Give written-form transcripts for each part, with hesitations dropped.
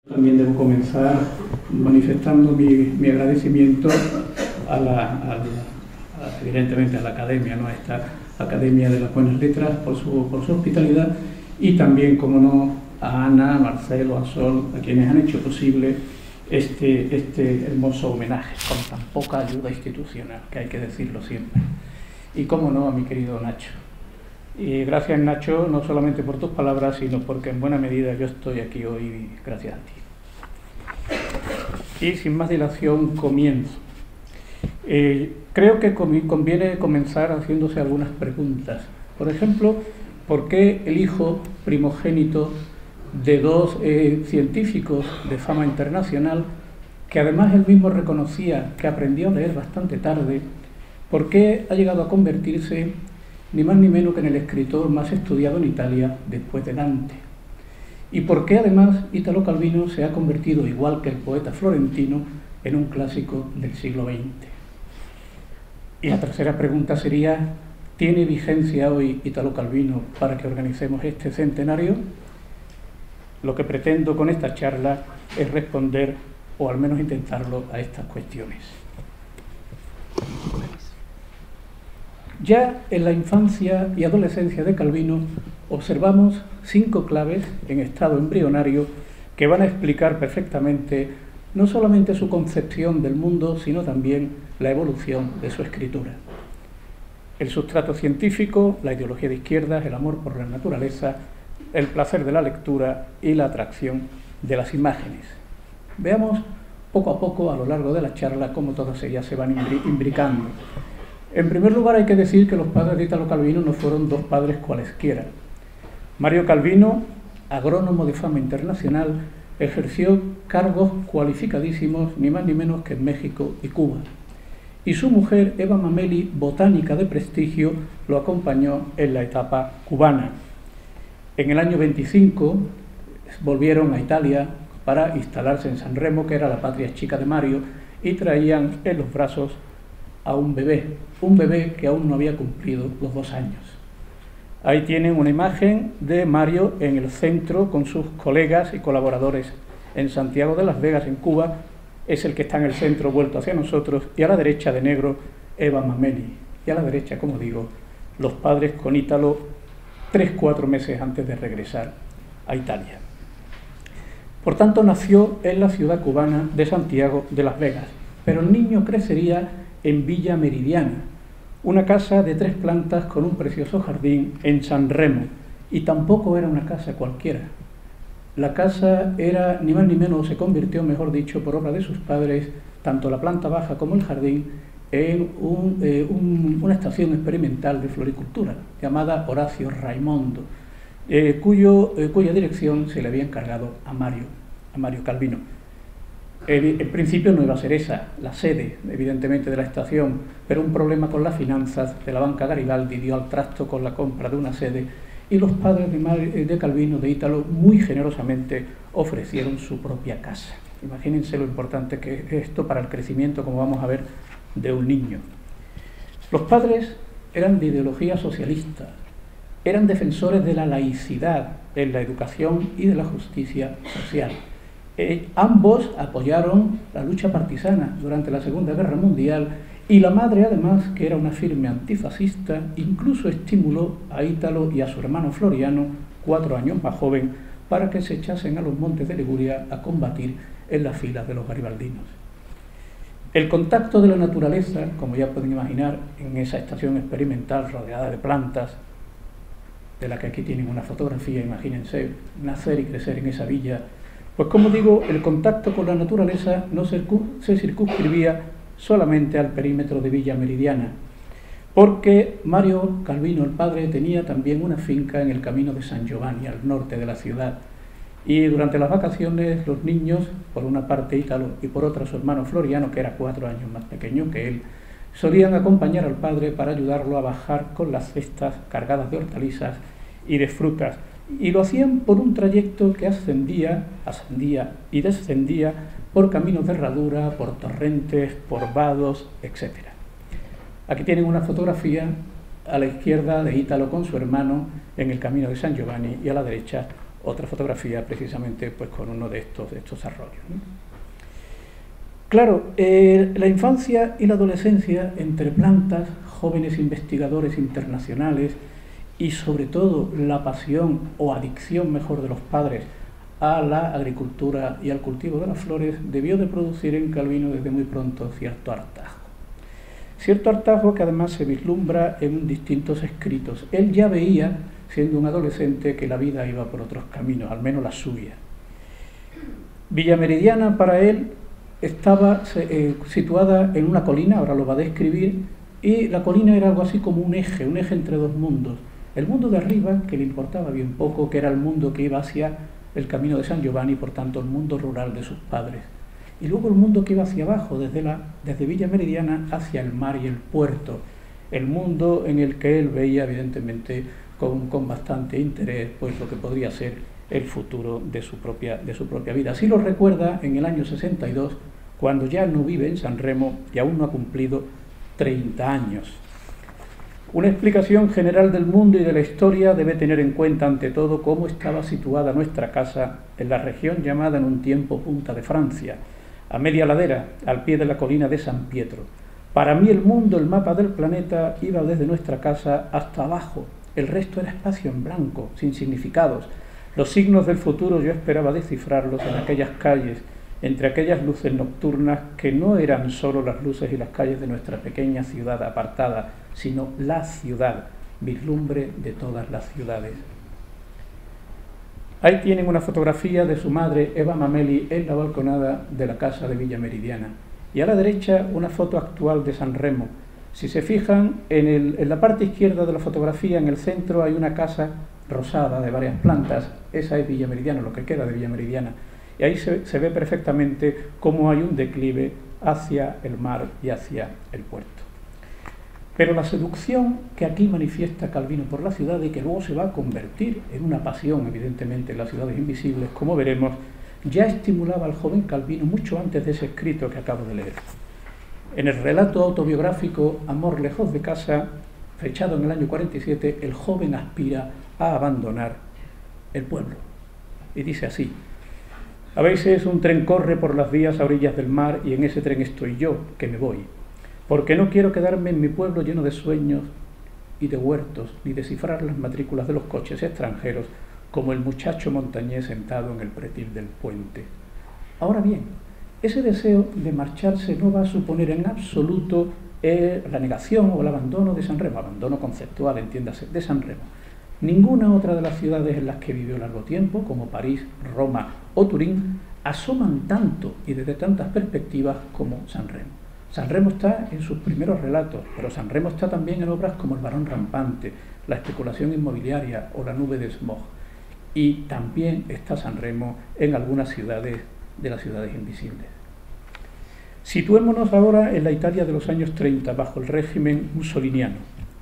También debo comenzar manifestando mi agradecimiento evidentemente a la Academia, ¿no? A esta Academia de las Buenas Letras por su hospitalidad, y también, como no, a Ana, a Marcelo, a Sol, a quienes han hecho posible este hermoso homenaje con tan poca ayuda institucional, que hay que decirlo siempre. Y como no, a mi querido Nacho. Y gracias, Nacho, no solamente por tus palabras, sino porque en buena medida yo estoy aquí hoy gracias a ti. Y sin más dilación comienzo. Creo que conviene comenzar haciéndose algunas preguntas. Por ejemplo, ¿por qué el hijo primogénito de dos científicos de fama internacional, que además él mismo reconocía que aprendió a leer bastante tarde, por qué ha llegado a convertirse ni más ni menos que en el escritor más estudiado en Italia después de Dante? ¿Y por qué además Italo Calvino se ha convertido, igual que el poeta florentino, en un clásico del siglo XX? Y la tercera pregunta sería: ¿tiene vigencia hoy Italo Calvino para que organicemos este centenario? Lo que pretendo con esta charla es responder, o al menos intentarlo, a estas cuestiones. Ya en la infancia y adolescencia de Calvino observamos 5 claves en estado embrionario que van a explicar perfectamente no solamente su concepción del mundo, sino también la evolución de su escritura. El sustrato científico, la ideología de izquierdas, el amor por la naturaleza, el placer de la lectura y la atracción de las imágenes. Veamos poco a poco a lo largo de la charla cómo todas ellas se van imbricando. En primer lugar, hay que decir que los padres de Italo Calvino no fueron dos padres cualesquiera. Mario Calvino, agrónomo de fama internacional, ejerció cargos cualificadísimos ni más ni menos que en México y Cuba. Y su mujer, Eva Mameli, botánica de prestigio, lo acompañó en la etapa cubana. En el año 25 volvieron a Italia para instalarse en San Remo, que era la patria chica de Mario, y traían en los brazos a un bebé que aún no había cumplido los 2 años. Ahí tienen una imagen de Mario en el centro con sus colegas y colaboradores en Santiago de las Vegas, en Cuba. Es el que está en el centro, vuelto hacia nosotros, y a la derecha, de negro, Eva Mameli. Y a la derecha, como digo, los padres con Italo 3-4 meses antes de regresar a Italia. Por tanto, nació en la ciudad cubana de Santiago de las Vegas, pero el niño crecería en Villa Meridiana, una casa de 3 plantas con un precioso jardín en San Remo, y tampoco era una casa cualquiera. La casa era, ni más ni menos, se convirtió, mejor dicho, por obra de sus padres, tanto la planta baja como el jardín, en una estación experimental de floricultura llamada Horacio Raimondo, cuya dirección se le había encargado a Mario Calvino. En principio no iba a ser esa la sede, evidentemente, de la estación, pero un problema con las finanzas de la banca Garibaldi dio al trasto con la compra de una sede, y los padres de Calvino, de Italo, muy generosamente ofrecieron su propia casa. Imagínense lo importante que es esto para el crecimiento, como vamos a ver, de un niño. Los padres eran de ideología socialista, eran defensores de la laicidad en la educación y de la justicia social. Ambos apoyaron la lucha partisana durante la Segunda Guerra Mundial, y la madre, además, que era una firme antifascista, incluso estimuló a Italo y a su hermano Floriano, 4 años más joven, para que se echasen a los montes de Liguria a combatir en las filas de los garibaldinos. El contacto de la naturaleza, como ya pueden imaginar, en esa estación experimental rodeada de plantas, de la que aquí tienen una fotografía, imagínense, nacer y crecer en esa villa. Pues, como digo, el contacto con la naturaleza no se circunscribía solamente al perímetro de Villa Meridiana, porque Mario Calvino, el padre, tenía también una finca en el camino de San Giovanni, al norte de la ciudad. Y durante las vacaciones, los niños, por una parte Italo y por otra su hermano Floriano, que era 4 años más pequeño que él, solían acompañar al padre para ayudarlo a bajar con las cestas cargadas de hortalizas y de frutas. Y lo hacían por un trayecto que ascendía y descendía por caminos de herradura, por torrentes, por vados, etc. Aquí tienen una fotografía a la izquierda de Italo con su hermano en el camino de San Giovanni, y a la derecha otra fotografía precisamente pues con uno de estos arroyos, ¿no? Claro, la infancia y la adolescencia entre plantas, jóvenes investigadores internacionales y sobre todo la pasión o adicción, mejor, de los padres a la agricultura y al cultivo de las flores debió de producir en Calvino desde muy pronto cierto hartazgo. Cierto hartazgo que además se vislumbra en distintos escritos. Él ya veía, siendo un adolescente, que la vida iba por otros caminos, al menos la suya. Villa Meridiana para él estaba situada en una colina, ahora lo va a describir, y la colina era algo así como un eje entre dos mundos. El mundo de arriba, que le importaba bien poco, que era el mundo que iba hacia el camino de San Giovanni, por tanto el mundo rural de sus padres. Y luego el mundo que iba hacia abajo, desde Villa Meridiana hacia el mar y el puerto. El mundo en el que él veía evidentemente con bastante interés pues lo que podría ser el futuro de su propia vida. Así lo recuerda en el año 62, cuando ya no vive en San Remo y aún no ha cumplido 30 años. Una explicación general del mundo y de la historia debe tener en cuenta ante todo cómo estaba situada nuestra casa en la región llamada en un tiempo Punta de Francia, a media ladera, al pie de la colina de San Pietro. Para mí el mundo, el mapa del planeta, iba desde nuestra casa hasta abajo. El resto era espacio en blanco, sin significados. Los signos del futuro yo esperaba descifrarlos en aquellas calles, entre aquellas luces nocturnas que no eran solo las luces y las calles de nuestra pequeña ciudad apartada, sino la ciudad, vislumbre de todas las ciudades. Ahí tienen una fotografía de su madre, Eva Mameli, en la balconada de la casa de Villa Meridiana. Y a la derecha una foto actual de San Remo. Si se fijan, en la parte izquierda de la fotografía, en el centro, hay una casa rosada de varias plantas. Esa es Villa Meridiana, lo que queda de Villa Meridiana. Y ahí se ve perfectamente cómo hay un declive hacia el mar y hacia el puerto. Pero la seducción que aquí manifiesta Calvino por la ciudad y que luego se va a convertir en una pasión, evidentemente, en las ciudades invisibles, como veremos, ya estimulaba al joven Calvino mucho antes de ese escrito que acabo de leer. En el relato autobiográfico Amor lejos de casa, fechado en el año 47, el joven aspira a abandonar el pueblo. Y dice así: a veces un tren corre por las vías a orillas del mar y en ese tren estoy yo, que me voy, porque no quiero quedarme en mi pueblo lleno de sueños y de huertos, ni descifrar las matrículas de los coches extranjeros como el muchacho montañés sentado en el pretil del puente. Ahora bien, ese deseo de marcharse no va a suponer en absoluto la negación o el abandono de San Remo, abandono conceptual, entiéndase, de San Remo. Ninguna otra de las ciudades en las que vivió largo tiempo, como París, Roma o Turín, asoman tanto y desde tantas perspectivas como San Remo. San Remo está en sus primeros relatos, pero San Remo está también en obras como El varón rampante, La especulación inmobiliaria o La nube de smog. Y también está San Remo en algunas ciudades de las ciudades invisibles. Situémonos ahora en la Italia de los años 30, bajo el régimen mussoliniano.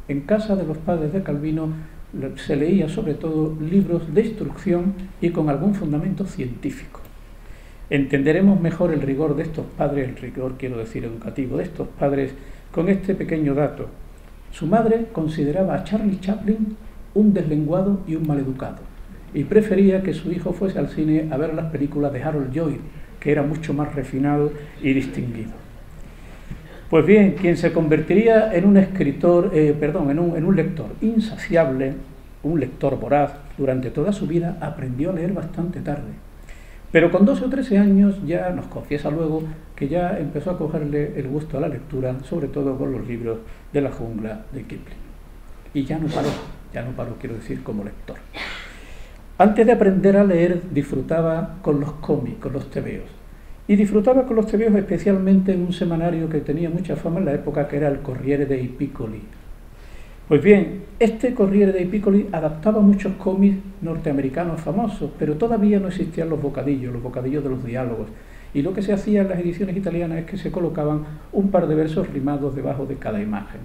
En casa de los padres de Calvino se leía sobre todo libros de instrucción y con algún fundamento científico. Entenderemos mejor el rigor de estos padres, el rigor quiero decir educativo de estos padres, con este pequeño dato. Su madre consideraba a Charlie Chaplin un deslenguado y un maleducado, y prefería que su hijo fuese al cine a ver las películas de Harold Lloyd, que era mucho más refinado y distinguido. Pues bien, quien se convertiría en un escritor, en un lector insaciable, un lector voraz, durante toda su vida aprendió a leer bastante tarde. Pero con 12 o 13 años ya nos confiesa luego que ya empezó a cogerle el gusto a la lectura, sobre todo con los libros de la jungla de Kipling. Y ya no paró, quiero decir, como lector. Antes de aprender a leer, disfrutaba con los cómics, con los tebeos. Y disfrutaba con los tebeos especialmente en un semanario que tenía mucha fama en la época, que era el Corriere dei Piccoli. Pues bien, este Corriere dei Piccoli adaptaba muchos cómics norteamericanos famosos, pero todavía no existían los bocadillos de los diálogos. Y lo que se hacía en las ediciones italianas es que se colocaban un par de versos rimados debajo de cada imagen.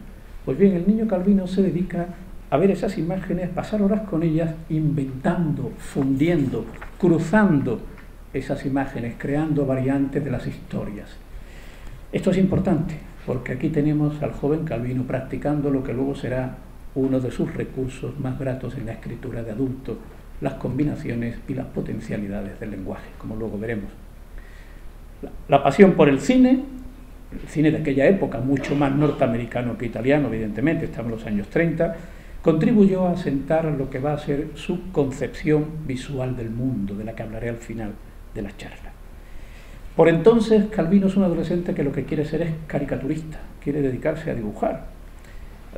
Pues bien, el niño Calvino se dedica a ver esas imágenes, pasar horas con ellas, inventando, fundiendo, cruzando esas imágenes, creando variantes de las historias. Esto es importante, porque aquí tenemos al joven Calvino practicando lo que luego será uno de sus recursos más gratos en la escritura de adulto, las combinaciones y las potencialidades del lenguaje, como luego veremos. La pasión por el cine de aquella época, mucho más norteamericano que italiano, evidentemente, estamos en los años 30, contribuyó a asentar lo que va a ser su concepción visual del mundo, de la que hablaré al final de la charla. Por entonces, Calvino es un adolescente que lo que quiere ser es caricaturista, quiere dedicarse a dibujar,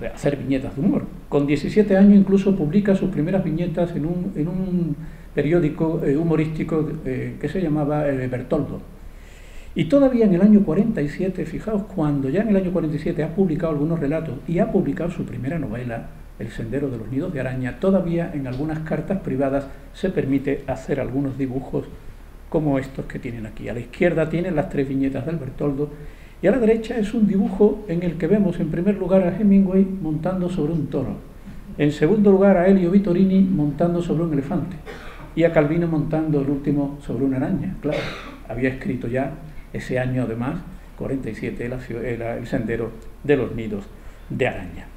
a hacer viñetas de humor. Con 17 años incluso publica sus primeras viñetas en un periódico humorístico que se llamaba Bertoldo. Y todavía en el año 47, fijaos, cuando ya en el año 47 ha publicado algunos relatos y ha publicado su primera novela, El sendero de los nidos de araña, todavía en algunas cartas privadas se permite hacer algunos dibujos como estos que tienen aquí. A la izquierda tienen las 3 viñetas del Bertoldo y a la derecha es un dibujo en el que vemos en primer lugar a Hemingway montando sobre un toro, en segundo lugar a Elio Vittorini montando sobre un elefante y a Calvino montando el último sobre una araña. Claro, había escrito ya ese año además, 47, el sendero de los nidos de araña.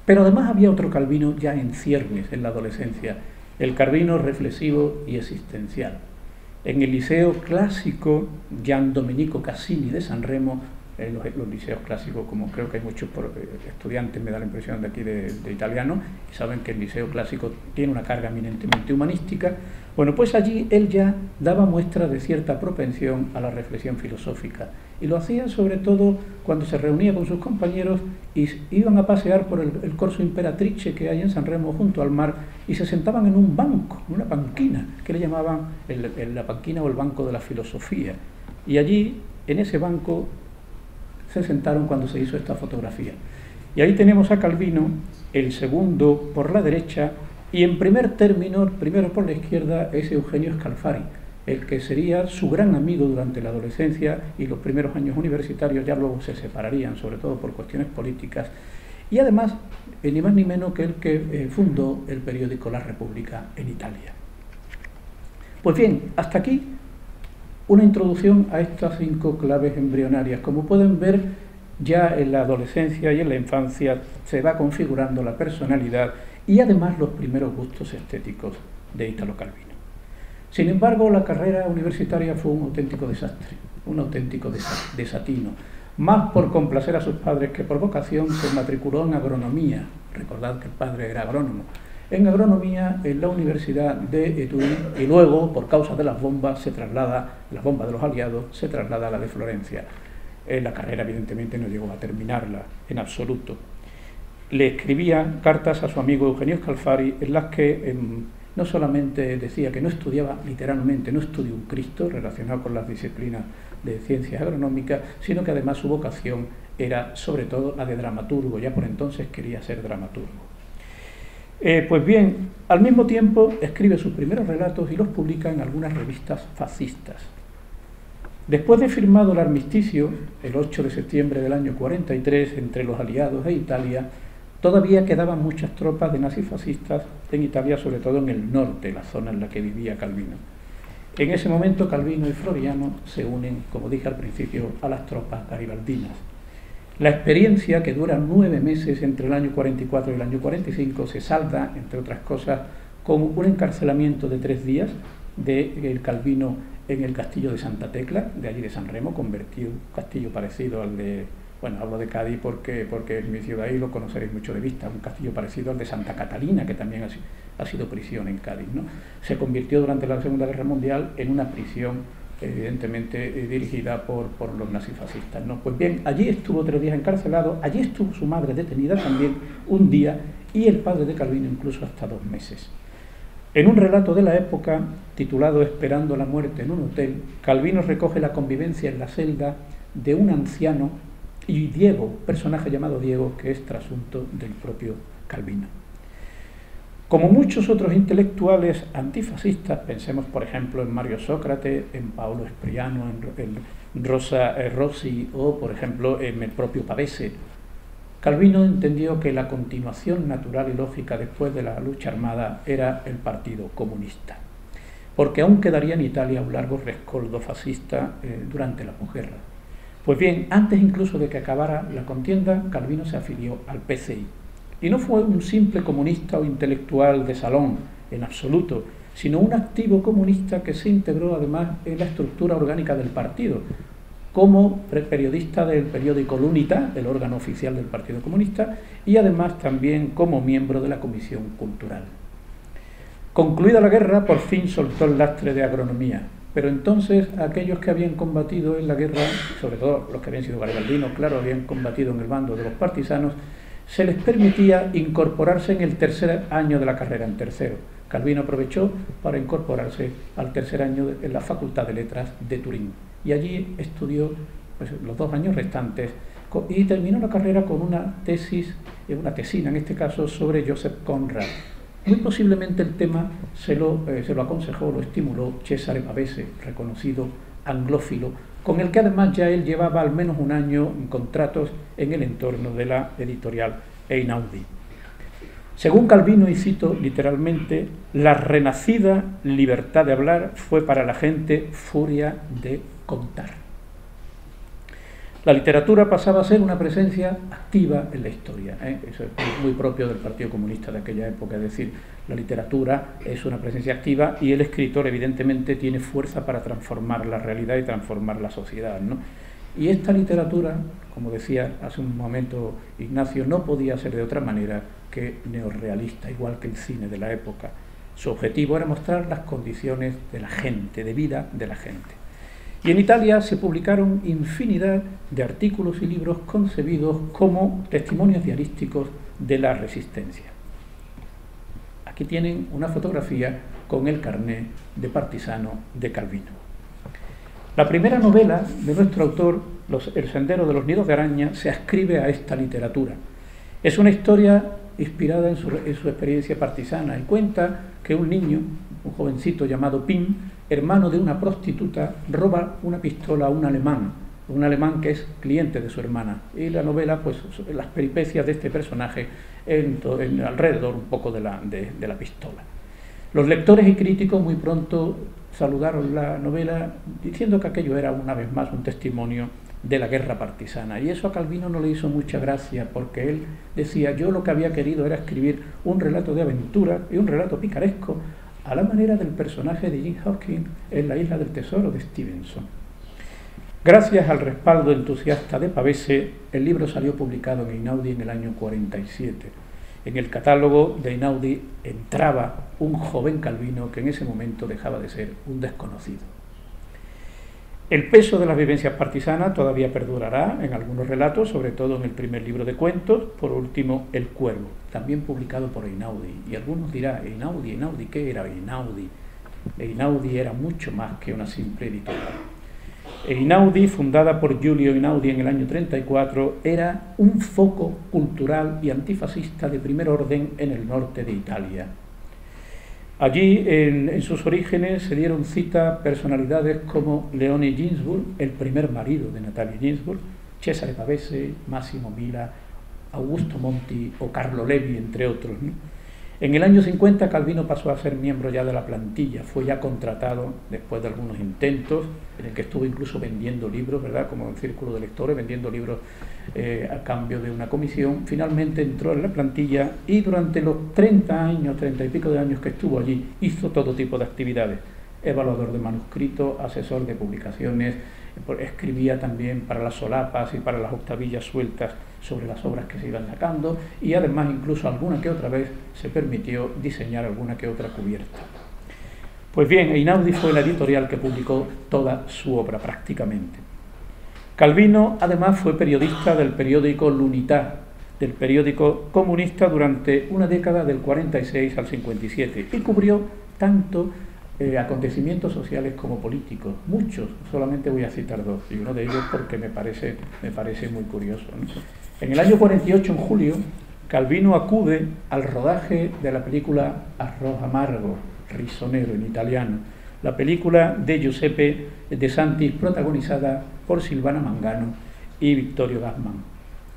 Pero además había otro Calvino ya en ciernes en la adolescencia, el Calvino reflexivo y existencial. En el Liceo Clásico Gian Domenico Cassini de San Remo, los liceos clásicos, como creo que hay muchos estudiantes, me da la impresión de aquí de italiano, y saben que el Liceo Clásico tiene una carga eminentemente humanística. Bueno, pues allí él ya daba muestra de cierta propensión a la reflexión filosófica, y lo hacía sobre todo cuando se reunía con sus compañeros y iban a pasear por el Corso Imperatrice que hay en San Remo junto al mar, y se sentaban en un banco, una banquina, que le llamaban la banquina o el banco de la filosofía, y allí, en ese banco, se sentaron cuando se hizo esta fotografía. Y ahí tenemos a Calvino, el segundo por la derecha, y en primer término, el primero por la izquierda, es Eugenio Scalfari, el que sería su gran amigo durante la adolescencia y los primeros años universitarios. Ya luego se separarían, sobre todo por cuestiones políticas, y además, ni más ni menos que el que fundó el periódico La Repubblica en Italia. Pues bien, hasta aquí una introducción a estas 5 claves embrionarias. Como pueden ver, ya en la adolescencia y en la infancia se va configurando la personalidad y además los primeros gustos estéticos de Italo Calvino. Sin embargo, la carrera universitaria fue un auténtico desastre, un auténtico desatino. Más por complacer a sus padres que por vocación, se matriculó en agronomía. Recordad que el padre era agrónomo. En agronomía en la Universidad de Turín, y luego, por causa de las bombas, las bombas de los aliados, se traslada a la de Florencia. La carrera, evidentemente, no llegó a terminarla en absoluto. Le escribía cartas a su amigo Eugenio Scalfari en las que no solamente decía que no estudiaba literalmente, no estudió un Cristo relacionado con las disciplinas de ciencias agronómicas, sino que además su vocación era sobre todo la de dramaturgo. Ya por entonces quería ser dramaturgo. Pues bien, al mismo tiempo escribe sus primeros relatos y los publica en algunas revistas fascistas. Después de firmado el armisticio, el 8 de septiembre del año 43, entre los aliados e Italia, todavía quedaban muchas tropas de nazifascistas en Italia, sobre todo en el norte, la zona en la que vivía Calvino. En ese momento Calvino y Floriano se unen, como dije al principio, a las tropas garibaldinas. La experiencia, que dura 9 meses entre el año 44 y el año 45, se salda, entre otras cosas, con un encarcelamiento de 3 días del Calvino en el castillo de Santa Tecla, de allí de San Remo, convertido en un castillo parecido al de, bueno, hablo de Cádiz porque es mi ciudad y lo conoceréis mucho de vista, un castillo parecido al de Santa Catalina, que también ha sido prisión en Cádiz, ¿no? Se convirtió durante la Segunda Guerra Mundial en una prisión evidentemente dirigida por los nazifascistas, ¿no? Pues bien, allí estuvo 3 días encarcelado, allí estuvo su madre detenida también un día, y el padre de Calvino incluso hasta 2 meses. En un relato de la época, titulado Esperando la muerte en un hotel, Calvino recoge la convivencia en la celda de un anciano y Diego, personaje llamado Diego, que es trasunto del propio Calvino. Como muchos otros intelectuales antifascistas, pensemos por ejemplo en Mario Sócrates, en Paolo Espriano, en Rosa Rossi o por ejemplo en el propio Pavese, Calvino entendió que la continuación natural y lógica después de la lucha armada era el Partido Comunista, porque aún quedaría en Italia un largo rescoldo fascista durante la posguerra. Pues bien, antes incluso de que acabara la contienda, Calvino se afilió al PCI. Y no fue un simple comunista o intelectual de salón, en absoluto, sino un activo comunista que se integró además en la estructura orgánica del partido, como periodista del periódico L'Unità, el órgano oficial del Partido Comunista, y además también como miembro de la Comisión Cultural. Concluida la guerra, por fin soltó el lastre de agronomía, pero entonces aquellos que habían combatido en la guerra, sobre todo los que habían sido garibaldinos, claro, habían combatido en el bando de los partisanos, se les permitía incorporarse en el tercer año de la carrera, en tercero. Calvino aprovechó para incorporarse al tercer año en la Facultad de Letras de Turín y allí estudió pues, los 2 años restantes y terminó la carrera con una tesis, una tesina en este caso, sobre Joseph Conrad. Muy posiblemente el tema se lo aconsejó, lo estimuló Cesare Pavese, reconocido anglófilo, con el que además ya él llevaba al menos un año en contratos en el entorno de la editorial Einaudi. Según Calvino, y cito literalmente, la renacida libertad de hablar fue para la gente furia de contar. La literatura pasaba a ser una presencia activa en la historia. Eso es muy propio del Partido Comunista de aquella época, es decir, la literatura es una presencia activa y el escritor evidentemente tiene fuerza para transformar la realidad y transformar la sociedad, ¿no? Y esta literatura, como decía hace un momento Ignacio, no podía ser de otra manera que neorrealista, igual que el cine de la época. Su objetivo era mostrar las condiciones de la gente, de vida de la gente. Y en Italia se publicaron infinidad de artículos y libros concebidos como testimonios diarísticos de la resistencia. Aquí tienen una fotografía con el carné de partisano de Calvino. La primera novela de nuestro autor, El sendero de los nidos de araña, se ascribe a esta literatura. Es una historia inspirada en su experiencia partisana y cuenta que un niño, un jovencito llamado Pim, hermano de una prostituta, roba una pistola a un alemán que es cliente de su hermana. Y la novela, pues, las peripecias de este personaje alrededor un poco de la pistola. Los lectores y críticos muy pronto saludaron la novela diciendo que aquello era una vez más un testimonio de la guerra partisana. Y eso a Calvino no le hizo mucha gracia, porque él decía, yo lo que había querido era escribir un relato de aventura y un relato picaresco a la manera del personaje de Jim Hawkins en La isla del tesoro de Stevenson. Gracias al respaldo entusiasta de Pavese, el libro salió publicado en Einaudi en el año 47. En el catálogo de Einaudi entraba un joven Calvino que en ese momento dejaba de ser un desconocido. El peso de las vivencias partisanas todavía perdurará en algunos relatos, sobre todo en el primer libro de cuentos, por último El Cuervo, también publicado por Einaudi. Y algunos dirán, Einaudi, ¿qué era Einaudi? Einaudi era mucho más que una simple editorial. Einaudi, fundada por Giulio Einaudi en el año 34, era un foco cultural y antifascista de primer orden en el norte de Italia. Allí, en sus orígenes, se dieron cita personalidades como Leone Ginsburg, el primer marido de Natalia Ginsburg, Cesare Pavese, Massimo Mila, Augusto Monti o Carlo Levi, entre otros, ¿no? En el año 50 Calvino pasó a ser miembro ya de la plantilla, fue ya contratado después de algunos intentos, en el que estuvo incluso vendiendo libros, ¿verdad?, como en círculo de lectores, vendiendo libros a cambio de una comisión. Finalmente entró en la plantilla y durante los 30 y pico de años que estuvo allí hizo todo tipo de actividades: evaluador de manuscritos, asesor de publicaciones, escribía también para las solapas y para las octavillas sueltas sobre las obras que se iban sacando, y además incluso alguna que otra vez se permitió diseñar alguna que otra cubierta. Pues bien, Einaudi fue la editorial que publicó toda su obra prácticamente. Calvino además fue periodista del periódico L'Unità, del periódico comunista, durante una década del 46 al 57, y cubrió tanto acontecimientos sociales como políticos, muchos, solamente voy a citar 2, y uno de ellos porque me parece muy curioso, ¿no? En el año 48, en julio, Calvino acude al rodaje de la película Arroz amargo, risonero en italiano, la película de Giuseppe De Santis, protagonizada por Silvana Mangano y Vittorio Gassman.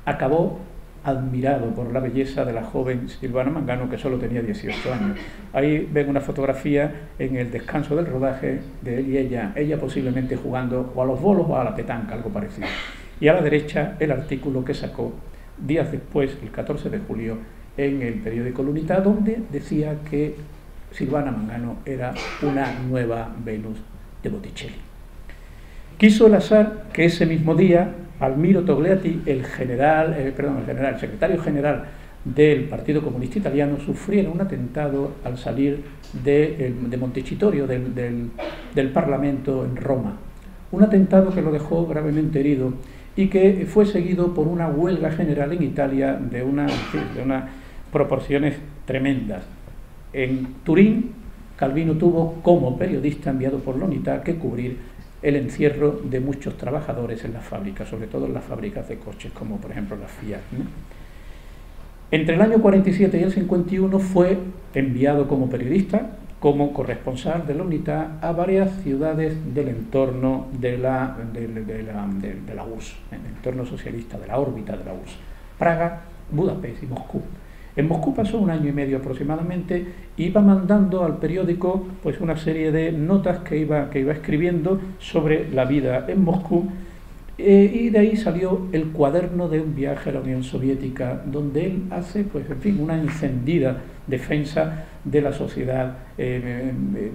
Acabó admirado por la belleza de la joven Silvana Mangano, que solo tenía 18 años. Ahí ven una fotografía en el descanso del rodaje de él y ella posiblemente jugando o a los bolos o a la petanca, algo parecido. Y a la derecha el artículo que sacó días después, el 14 de julio, en el periódico L'Unità, donde decía que Silvana Mangano era una nueva Venus de Botticelli. Quiso el azar que ese mismo día Almiro Togliatti, el secretario general del Partido Comunista Italiano, sufriera un atentado al salir de Montecitorio, del Parlamento en Roma. Un atentado que lo dejó gravemente herido y que fue seguido por una huelga general en Italia de unas proporciones tremendas. En Turín, Calvino tuvo, como periodista enviado por la UNITA, que cubrir el encierro de muchos trabajadores en las fábricas, sobre todo en las fábricas de coches, como por ejemplo la Fiat, ¿no? Entre el año 47 y el 51 fue enviado como periodista, como corresponsal de la UNITA, a varias ciudades del entorno de la URSS, el entorno socialista, de la órbita de la URSS: Praga, Budapest y Moscú. En Moscú pasó 1 año y medio aproximadamente, y iba mandando al periódico pues una serie de notas que iba escribiendo sobre la vida en Moscú, y de ahí salió el cuaderno de un viaje a la Unión Soviética, donde él hace pues, en fin, una encendida defensa de la sociedad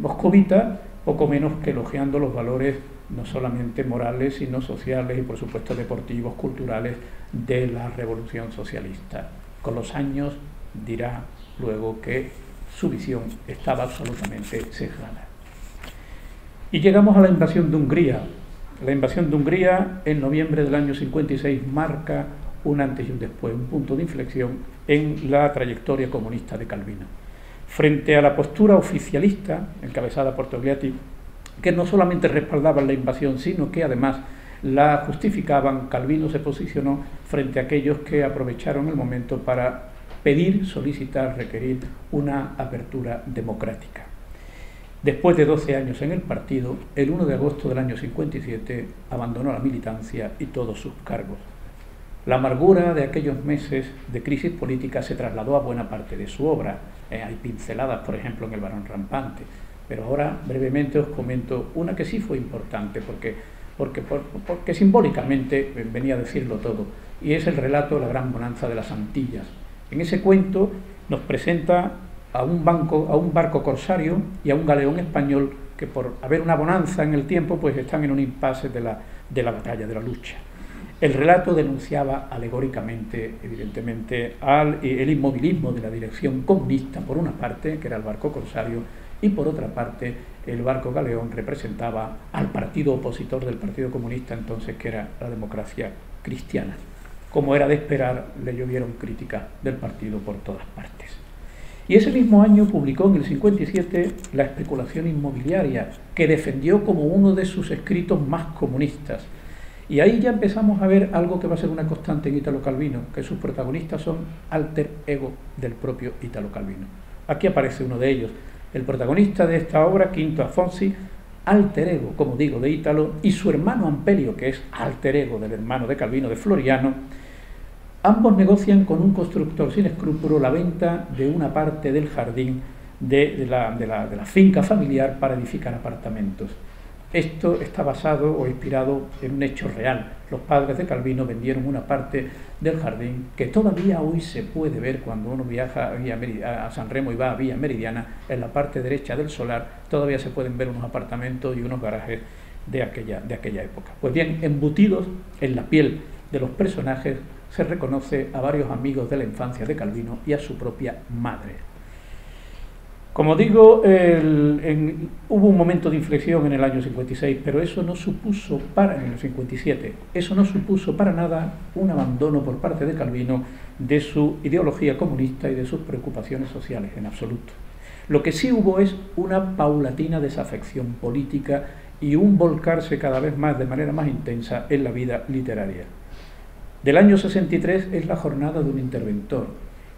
moscovita, poco menos que elogiando los valores no solamente morales, sino sociales y por supuesto deportivos, culturales de la revolución socialista. Con los años dirá luego que su visión estaba absolutamente sesgada. Y llegamos a la invasión de Hungría. La invasión de Hungría en noviembre del año 56 marca un antes y un después, un punto de inflexión en la trayectoria comunista de Calvino. Frente a la postura oficialista, encabezada por Togliatti, que no solamente respaldaban la invasión, sino que además la justificaban, Calvino se posicionó frente a aquellos que aprovecharon el momento para pedir, solicitar, requerir una apertura democrática. Después de 12 años en el partido, el 1 de agosto del año 57 abandonó la militancia y todos sus cargos. La amargura de aquellos meses de crisis política se trasladó a buena parte de su obra. Hay pinceladas, por ejemplo, en El varón rampante, pero ahora brevemente os comento una que sí fue importante porque simbólicamente venía a decirlo todo, y es el relato de la gran bonanza de las Antillas. En ese cuento nos presenta a un barco corsario y a un galeón español que, por haber una bonanza en el tiempo, pues están en un impasse de la batalla, de la lucha. El relato denunciaba alegóricamente, evidentemente, el inmovilismo de la dirección comunista, por una parte, que era el barco corsario, y por otra parte, el barco galeón representaba al partido opositor del Partido Comunista entonces, que era la Democracia Cristiana. Como era de esperar, le llovieron críticas del partido por todas partes. Y ese mismo año publicó en el 57 La especulación inmobiliaria, que defendió como uno de sus escritos más comunistas. Y ahí ya empezamos a ver algo que va a ser una constante en Italo Calvino, que sus protagonistas son alter ego del propio Italo Calvino. Aquí aparece uno de ellos, el protagonista de esta obra, Quinto Afonsi, alter ego, como digo, de Italo, y su hermano Ampelio, que es alter ego del hermano de Calvino, de Floriano. Ambos negocian con un constructor sin escrúpulo la venta de una parte del jardín de la finca familiar para edificar apartamentos. Esto está basado o inspirado en un hecho real. Los padres de Calvino vendieron una parte del jardín que todavía hoy se puede ver cuando uno viaja a San Remo y va a Vía Meridiana. En la parte derecha del solar todavía se pueden ver unos apartamentos y unos garajes de aquella época. Pues bien, embutidos en la piel de los personajes se reconoce a varios amigos de la infancia de Calvino y a su propia madre. Como digo, hubo un momento de inflexión en el año 56, pero eso no supuso en el 57, eso no supuso para nada un abandono por parte de Calvino de su ideología comunista y de sus preocupaciones sociales, en absoluto. Lo que sí hubo es una paulatina desafección política y un volcarse cada vez más, de manera más intensa, en la vida literaria. Del año 63 es la jornada de un interventor,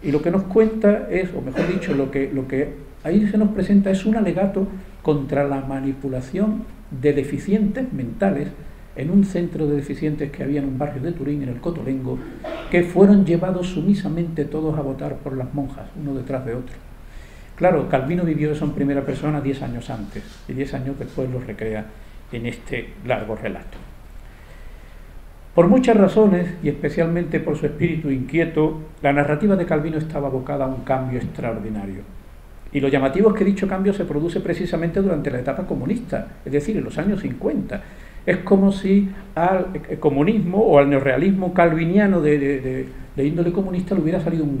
y lo que nos cuenta es, o mejor dicho, lo que ahí se nos presenta es un alegato contra la manipulación de deficientes mentales en un centro de deficientes que había en un barrio de Turín, en el Cotolengo, que fueron llevados sumisamente todos a votar por las monjas, uno detrás de otro. Claro, Calvino vivió eso en primera persona 10 años antes, y 10 años después lo recrea en este largo relato. Por muchas razones, y especialmente por su espíritu inquieto, la narrativa de Calvino estaba abocada a un cambio extraordinario. Y lo llamativo es que dicho cambio se produce precisamente durante la etapa comunista, es decir, en los años 50. Es como si al comunismo o al neorrealismo calviniano de índole comunista le hubiera salido un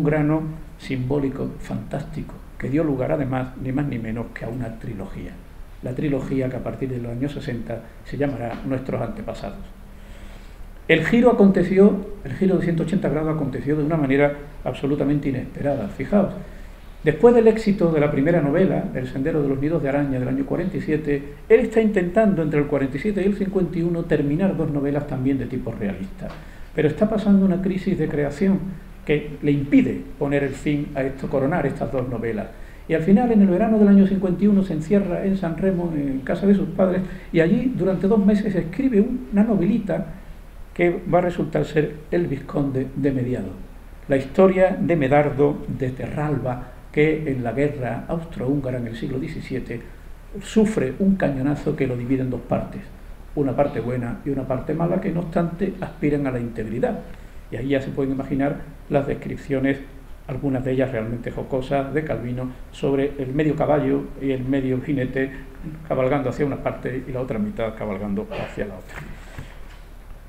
grano simbólico fantástico, que dio lugar además ni más ni menos que a una trilogía. La trilogía que a partir de los años 60 se llamará Nuestros antepasados. El giro de 180 grados aconteció de una manera absolutamente inesperada. Fijaos, después del éxito de la primera novela, El sendero de los nidos de araña, del año 47, él está intentando entre el 47 y el 51 terminar 2 novelas también de tipo realista. Pero está pasando una crisis de creación que le impide poner el fin a esto, coronar estas 2 novelas. Y al final, en el verano del año 51, se encierra en San Remo, en casa de sus padres, y allí durante 2 meses escribe una novelita que va a resultar ser El Vizconde de Mediado. La historia de Medardo de Terralba, que en la guerra austrohúngara en el siglo XVII sufre un cañonazo que lo divide en 2 partes, una parte buena y una parte mala, que no obstante aspiran a la integridad. Y ahí ya se pueden imaginar las descripciones, algunas de ellas realmente jocosas, de Calvino sobre el medio caballo y el medio jinete cabalgando hacia una parte y la otra mitad cabalgando hacia la otra.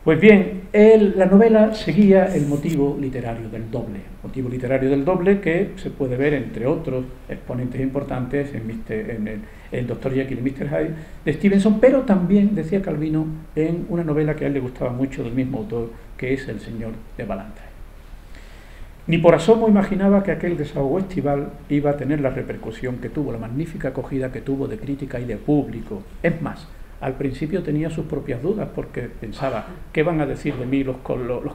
Pues bien, la novela seguía el motivo literario del doble, que se puede ver, entre otros exponentes importantes, en el Dr. Jekyll y Mr. Hyde de Stevenson, pero también, decía Calvino, en una novela que a él le gustaba mucho del mismo autor, que es El Señor de Ballantrae. Ni por asomo imaginaba que aquel desahogo estival iba a tener la repercusión que tuvo, la magnífica acogida que tuvo de crítica y de público. Es más, al principio tenía sus propias dudas, porque pensaba, ¿qué van a decir de mí los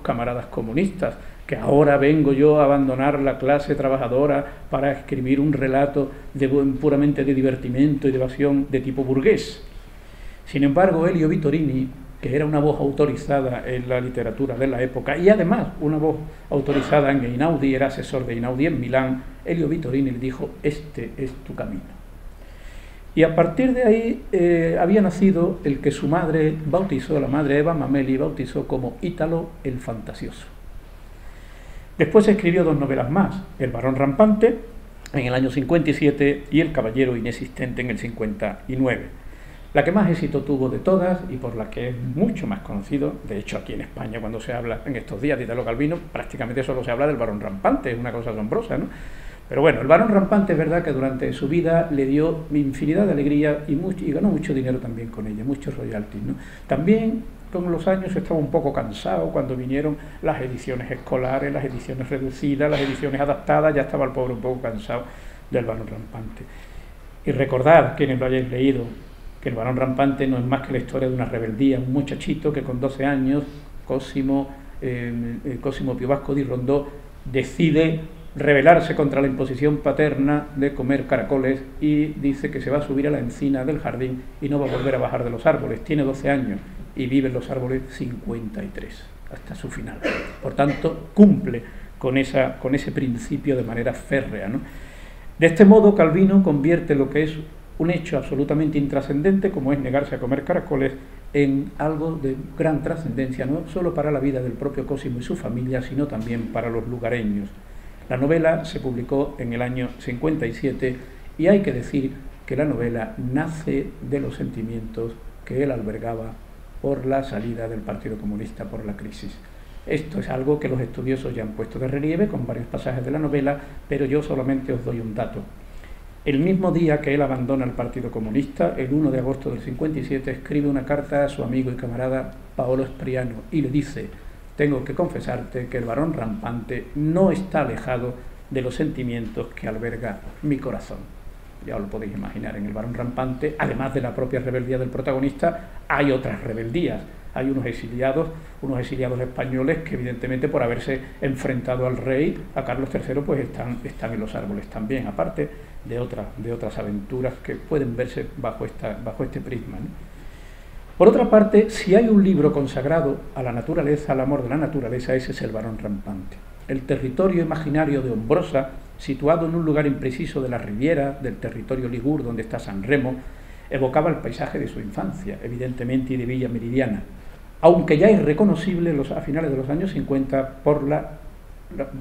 camaradas comunistas? Que ahora vengo yo a abandonar la clase trabajadora para escribir un relato puramente de divertimento y de evasión de tipo burgués. Sin embargo, Elio Vittorini, que era una voz autorizada en la literatura de la época y además una voz autorizada en Einaudi, era asesor de Einaudi en Milán, Elio Vittorini le dijo: este es tu camino. Y a partir de ahí había nacido el que su madre bautizó, la madre Eva Mameli, bautizó como Ítalo el Fantasioso. Después escribió 2 novelas más, El varón rampante en el año 57 y El caballero inexistente en el 59. La que más éxito tuvo de todas y por la que es mucho más conocido, de hecho aquí en España cuando se habla en estos días de Italo Calvino prácticamente solo se habla del varón rampante, es una cosa asombrosa, ¿no? Pero bueno, el varón rampante es verdad que durante su vida le dio infinidad de alegría y ganó mucho dinero también con ella, muchos royalties, ¿no? También con los años estaba un poco cansado cuando vinieron las ediciones escolares, las ediciones reducidas, las ediciones adaptadas, ya estaba el pobre un poco cansado del varón rampante. Y recordad, quienes lo hayáis leído, que el varón rampante no es más que la historia de una rebeldía, un muchachito que con 12 años, Cosimo Pio Vasco di Rondó, decide rebelarse contra la imposición paterna de comer caracoles y dice que se va a subir a la encina del jardín y no va a volver a bajar de los árboles. Tiene 12 años y vive en los árboles 53 hasta su final. Por tanto, cumple con ese principio de manera férrea, ¿no? De este modo, Calvino convierte lo que es un hecho absolutamente intrascendente, como es negarse a comer caracoles, en algo de gran trascendencia, no solo para la vida del propio Cosimo y su familia, sino también para los lugareños. La novela se publicó en el año 57 y hay que decir que la novela nace de los sentimientos que él albergaba por la salida del Partido Comunista, por la crisis. Esto es algo que los estudiosos ya han puesto de relieve con varios pasajes de la novela, pero yo solamente os doy un dato. El mismo día que él abandona el Partido Comunista, el 1 de agosto del 57, escribe una carta a su amigo y camarada Paolo Spriano y le dice: tengo que confesarte que el varón rampante no está alejado de los sentimientos que alberga mi corazón. Ya os lo podéis imaginar, en el varón rampante, además de la propia rebeldía del protagonista, hay otras rebeldías. Hay unos exiliados españoles que evidentemente por haberse enfrentado al rey, a Carlos III, pues están en los árboles también, aparte de otras aventuras que pueden verse bajo este prisma, ¿no? Por otra parte, si hay un libro consagrado a la naturaleza, al amor de la naturaleza, ese es El varón rampante. El territorio imaginario de Ombrosa, situado en un lugar impreciso de la Riviera, del territorio Ligur, donde está San Remo, evocaba el paisaje de su infancia, evidentemente, y de Villa Meridiana, aunque ya irreconocible a finales de los años 50 por la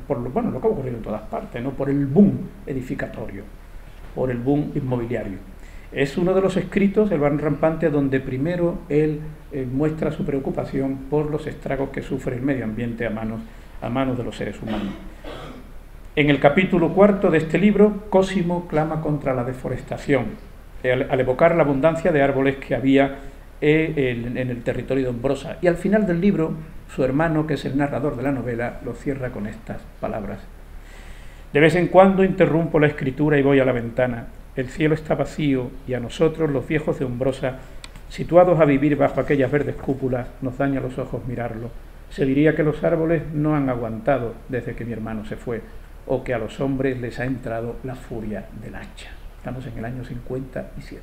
bueno, lo que ha ocurrido en todas partes, ¿no? Por el boom edificatorio, por el boom inmobiliario. Es uno de los escritos, el Barón Rampante, donde primero él muestra su preocupación por los estragos que sufre el medio ambiente a manos de los seres humanos. En el capítulo 4 de este libro, Cosimo clama contra la deforestación, al evocar la abundancia de árboles que había en el territorio de Ombrosa. Y al final del libro, su hermano, que es el narrador de la novela, lo cierra con estas palabras: de vez en cuando interrumpo la escritura y voy a la ventana. El cielo está vacío y a nosotros, los viejos de Ombrosa, situados a vivir bajo aquellas verdes cúpulas, nos daña los ojos mirarlo. Se diría que los árboles no han aguantado desde que mi hermano se fue, o que a los hombres les ha entrado la furia del hacha. Estamos en el año 57.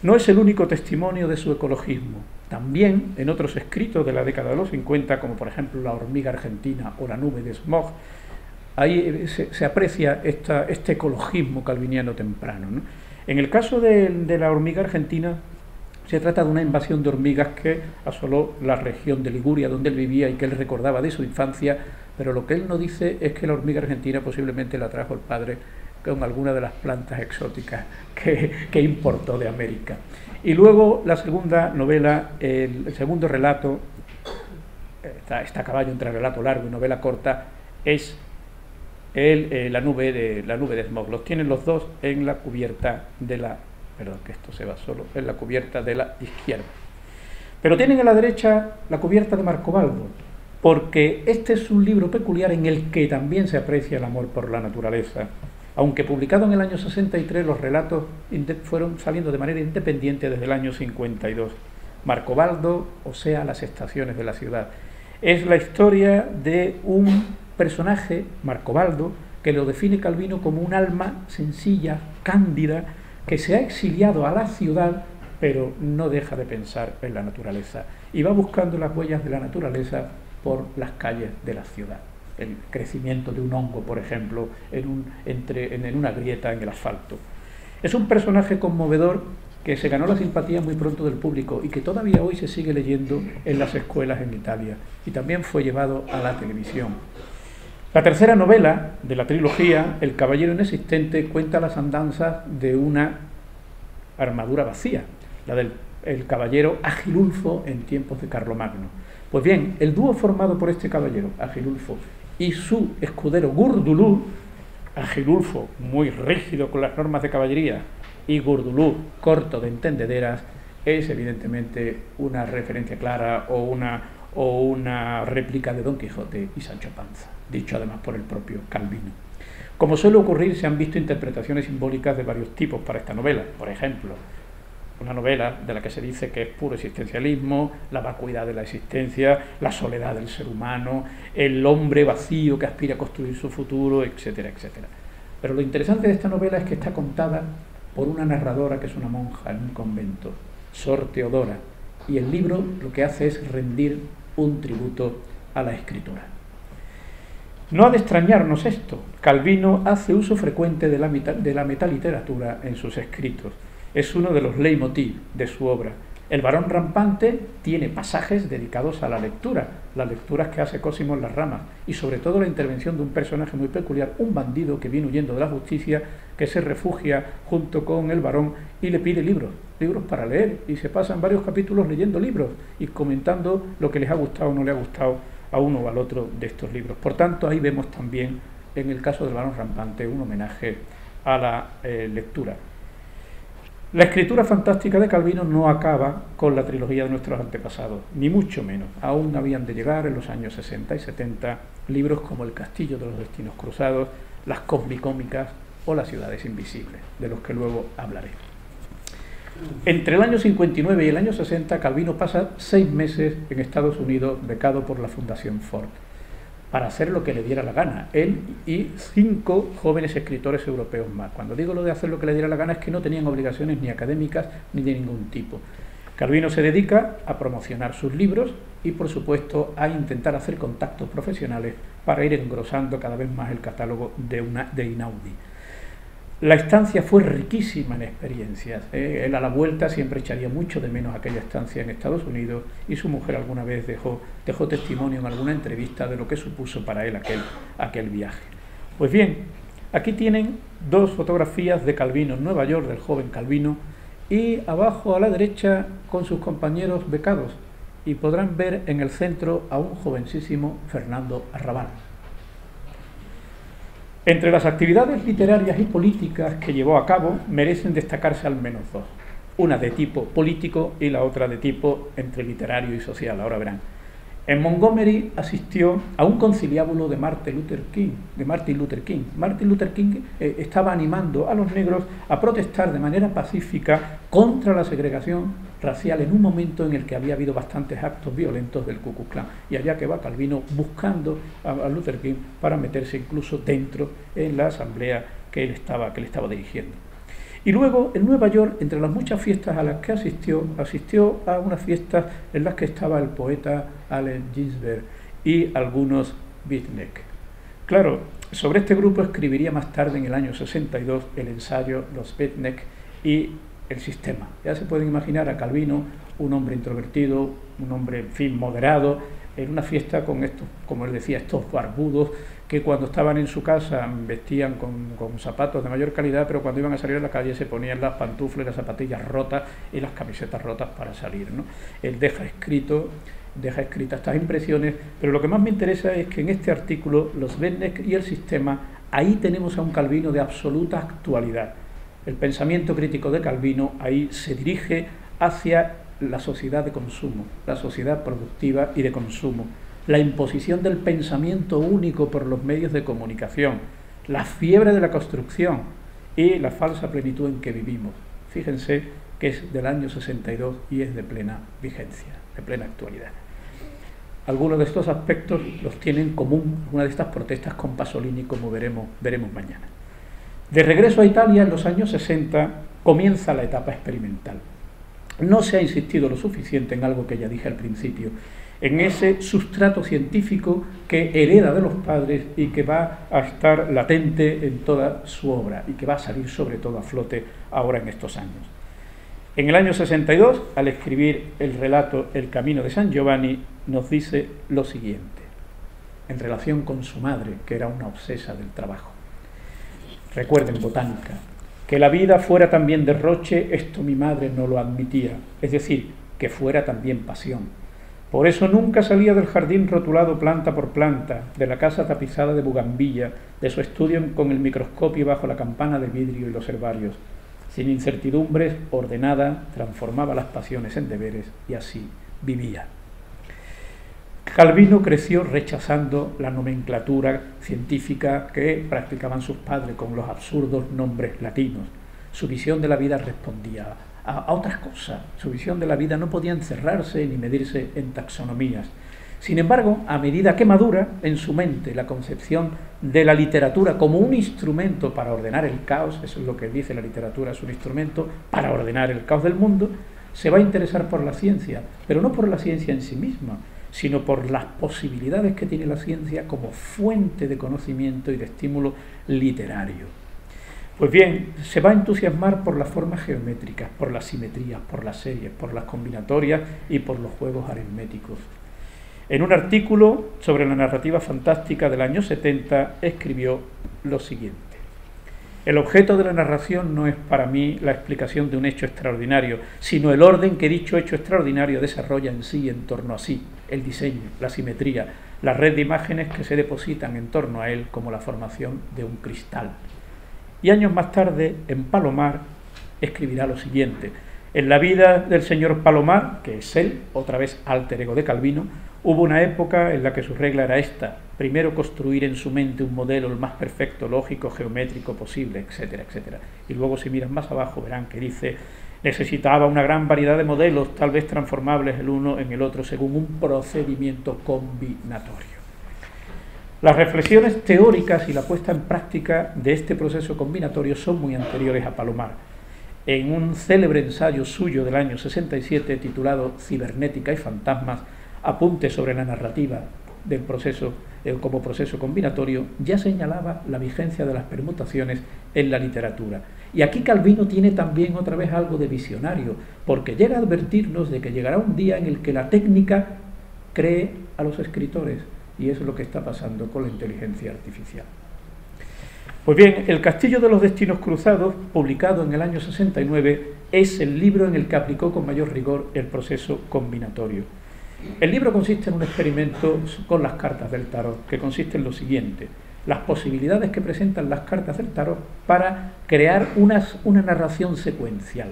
No es el único testimonio de su ecologismo. También en otros escritos de la década de los 50, como por ejemplo La hormiga argentina o La nube de smog, ahí se aprecia este ecologismo calviniano temprano, ¿no? En el caso de La hormiga argentina, se trata de una invasión de hormigas que asoló la región de Liguria, donde él vivía y que él recordaba de su infancia, pero lo que él no dice es que la hormiga argentina posiblemente la trajo el padre con alguna de las plantas exóticas que importó de América. Y luego la segunda novela, el segundo relato, está a caballo entre relato largo y novela corta, es la nube de smog. Los tienen los dos en la cubierta de la... Perdón, que esto se va solo, en la cubierta de la izquierda. Pero tienen a la derecha la cubierta de Marcobaldo, porque este es un libro peculiar en el que también se aprecia el amor por la naturaleza. Aunque publicado en el año 63, los relatos fueron saliendo de manera independiente desde el año 52. Marcobaldo, o sea, las estaciones de la ciudad. Es la historia de un personaje, Marcobaldo, que lo define Calvino como un alma sencilla, cándida, que se ha exiliado a la ciudad, pero no deja de pensar en la naturaleza. Y va buscando las huellas de la naturaleza por las calles de la ciudad. El crecimiento de un hongo, por ejemplo, en una grieta en el asfalto. Es un personaje conmovedor que se ganó la simpatía muy pronto del público y que todavía hoy se sigue leyendo en las escuelas en Italia, y también fue llevado a la televisión. La tercera novela de la trilogía, El caballero inexistente, cuenta las andanzas de una armadura vacía, la del caballero Agilulfo en tiempos de Carlomagno. Pues bien, el dúo formado por este caballero, Agilulfo, y su escudero Gurdulú, Agilulfo muy rígido con las normas de caballería y Gurdulú corto de entendederas, es evidentemente una referencia clara o una réplica de Don Quijote y Sancho Panza, dicho además por el propio Calvino. Como suele ocurrir, se han visto interpretaciones simbólicas de varios tipos para esta novela. Por ejemplo, una novela de la que se dice que es puro existencialismo, la vacuidad de la existencia, la soledad del ser humano, el hombre vacío que aspira a construir su futuro, etcétera, etcétera. Pero lo interesante de esta novela es que está contada por una narradora que es una monja en un convento, Sor Teodora, y el libro lo que hace es rendir un tributo a la escritura. No ha de extrañarnos esto. Calvino hace uso frecuente de la metaliteratura en sus escritos. Es uno de los leitmotiv de su obra. El Barón Rampante tiene pasajes dedicados a la lectura, las lecturas que hace Cosimo en las ramas, y sobre todo la intervención de un personaje muy peculiar, un bandido que viene huyendo de la justicia, que se refugia junto con el barón y le pide libros para leer, y se pasan varios capítulos leyendo libros y comentando lo que les ha gustado o no le ha gustado a uno o al otro de estos libros. Por tanto, ahí vemos también, en el caso del Barón Rampante, un homenaje a la lectura. La escritura fantástica de Calvino no acaba con la trilogía de nuestros antepasados, ni mucho menos. Aún habían de llegar en los años 60 y 70 libros como El castillo de los destinos cruzados, Las cosmicómicas o Las ciudades invisibles, de los que luego hablaré. Entre el año 59 y el año 60, Calvino pasa 6 meses en Estados Unidos, becado por la Fundación Ford, para hacer lo que le diera la gana, él y 5 jóvenes escritores europeos más. Cuando digo lo de hacer lo que le diera la gana es que no tenían obligaciones ni académicas ni de ningún tipo. Calvino se dedica a promocionar sus libros y, por supuesto, a intentar hacer contactos profesionales para ir engrosando cada vez más el catálogo de Einaudi. La estancia fue riquísima en experiencias. Él a la vuelta siempre echaría mucho de menos aquella estancia en Estados Unidos, y su mujer alguna vez dejó testimonio en alguna entrevista de lo que supuso para él aquel viaje. Pues bien, aquí tienen dos fotografías de Calvino en Nueva York, del joven Calvino, y abajo a la derecha con sus compañeros becados, y podrán ver en el centro a un jovencísimo Fernando Arrabal. Entre las actividades literarias y políticas que llevó a cabo merecen destacarse al menos dos, una de tipo político y la otra de tipo entre literario y social, ahora verán. En Montgomery asistió a un conciliábulo de Martin Luther King. Martin Luther King estaba animando a los negros a protestar de manera pacífica contra la segregación racial en un momento en el que había habido bastantes actos violentos del Ku Klux Klan. Y allá que va Calvino buscando a Luther King para meterse incluso dentro en la asamblea que él estaba dirigiendo. Y luego, en Nueva York, entre las muchas fiestas a las que asistió a unas fiestas en las que estaba el poeta Allen Ginsberg y algunos beatnik. Claro, sobre este grupo escribiría más tarde, en el año 62, el ensayo Los beatnik y el sistema. Ya se pueden imaginar a Calvino, un hombre introvertido, un hombre, en fin, moderado, en una fiesta con estos, como él decía, estos barbudos que cuando estaban en su casa vestían con zapatos de mayor calidad, pero cuando iban a salir a la calle se ponían las pantuflas, las zapatillas rotas y las camisetas rotas para salir, ¿no? Él deja escritas estas impresiones, pero lo que más me interesa es que en este artículo, Los beatnik y el sistema, ahí tenemos a un Calvino de absoluta actualidad. El pensamiento crítico de Calvino ahí se dirige hacia la sociedad de consumo, la sociedad productiva y de consumo, la imposición del pensamiento único por los medios de comunicación, la fiebre de la construcción y la falsa plenitud en que vivimos. Fíjense que es del año 62 y es de plena vigencia, de plena actualidad. Algunos de estos aspectos los tiene en común una de estas protestas con Pasolini, como veremos mañana. De regreso a Italia, en los años 60, comienza la etapa experimental. No se ha insistido lo suficiente en algo que ya dije al principio, en ese sustrato científico que hereda de los padres y que va a estar latente en toda su obra y que va a salir sobre todo a flote ahora en estos años. En el año 62, al escribir el relato El camino de San Giovanni, nos dice lo siguiente, en relación con su madre, que era una obsesa del trabajo. Recuerden, botánica, que la vida fuera también derroche, esto mi madre no lo admitía, es decir, que fuera también pasión. Por eso nunca salía del jardín rotulado planta por planta, de la casa tapizada de bugambilla, de su estudio con el microscopio bajo la campana de vidrio y los herbarios. Sin incertidumbres, ordenada, transformaba las pasiones en deberes y así vivía. Calvino creció rechazando la nomenclatura científica que practicaban sus padres con los absurdos nombres latinos. Su visión de la vida respondía a otras cosas. Su visión de la vida no podía encerrarse ni medirse en taxonomías. Sin embargo, a medida que madura en su mente la concepción de la literatura como un instrumento para ordenar el caos, eso es lo que dice la literatura, es un instrumento para ordenar el caos del mundo, se va a interesar por la ciencia, pero no por la ciencia en sí misma, sino por las posibilidades que tiene la ciencia como fuente de conocimiento y de estímulo literario. Pues bien, se va a entusiasmar por las formas geométricas, por las simetrías, por las series, por las combinatorias y por los juegos aritméticos. En un artículo sobre la narrativa fantástica del año 70 escribió lo siguiente: el objeto de la narración no es para mí la explicación de un hecho extraordinario, sino el orden que dicho hecho extraordinario desarrolla en sí y en torno a sí, el diseño, la simetría, la red de imágenes que se depositan en torno a él como la formación de un cristal. Y años más tarde, en Palomar, escribirá lo siguiente: en la vida del señor Palomar, que es él, otra vez alter ego de Calvino, hubo una época en la que su regla era esta: primero construir en su mente un modelo el más perfecto, lógico, geométrico posible, etcétera, etcétera. Y luego, si miran más abajo, verán que dice: necesitaba una gran variedad de modelos, tal vez transformables el uno en el otro según un procedimiento combinatorio. Las reflexiones teóricas y la puesta en práctica de este proceso combinatorio son muy anteriores a Palomar. En un célebre ensayo suyo del año 67 titulado Cibernética y fantasmas, apunte sobre la narrativa, del proceso como proceso combinatorio, ya señalaba la vigencia de las permutaciones en la literatura. Y aquí Calvino tiene también otra vez algo de visionario, porque llega a advertirnos de que llegará un día en el que la técnica cree a los escritores, y eso es lo que está pasando con la inteligencia artificial. Pues bien, El Castillo de los Destinos Cruzados, publicado en el año 69, es el libro en el que aplicó con mayor rigor el proceso combinatorio. El libro consiste en un experimento con las cartas del tarot, que consiste en lo siguiente: las posibilidades que presentan las cartas del tarot para crear una narración secuencial.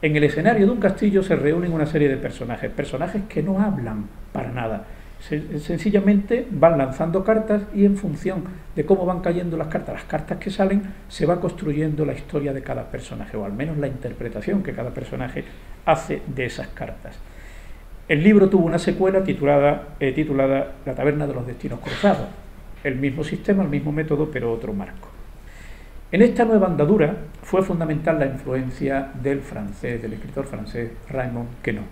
En el escenario de un castillo se reúnen una serie de personajes que no hablan para nada. Sencillamente van lanzando cartas y en función de cómo van cayendo las cartas que salen, se va construyendo la historia de cada personaje, o al menos la interpretación que cada personaje hace de esas cartas. El libro tuvo una secuela titulada La Taberna de los Destinos Cruzados. El mismo sistema, el mismo método, pero otro marco. En esta nueva andadura fue fundamental la influencia del escritor francés Raymond Queneau.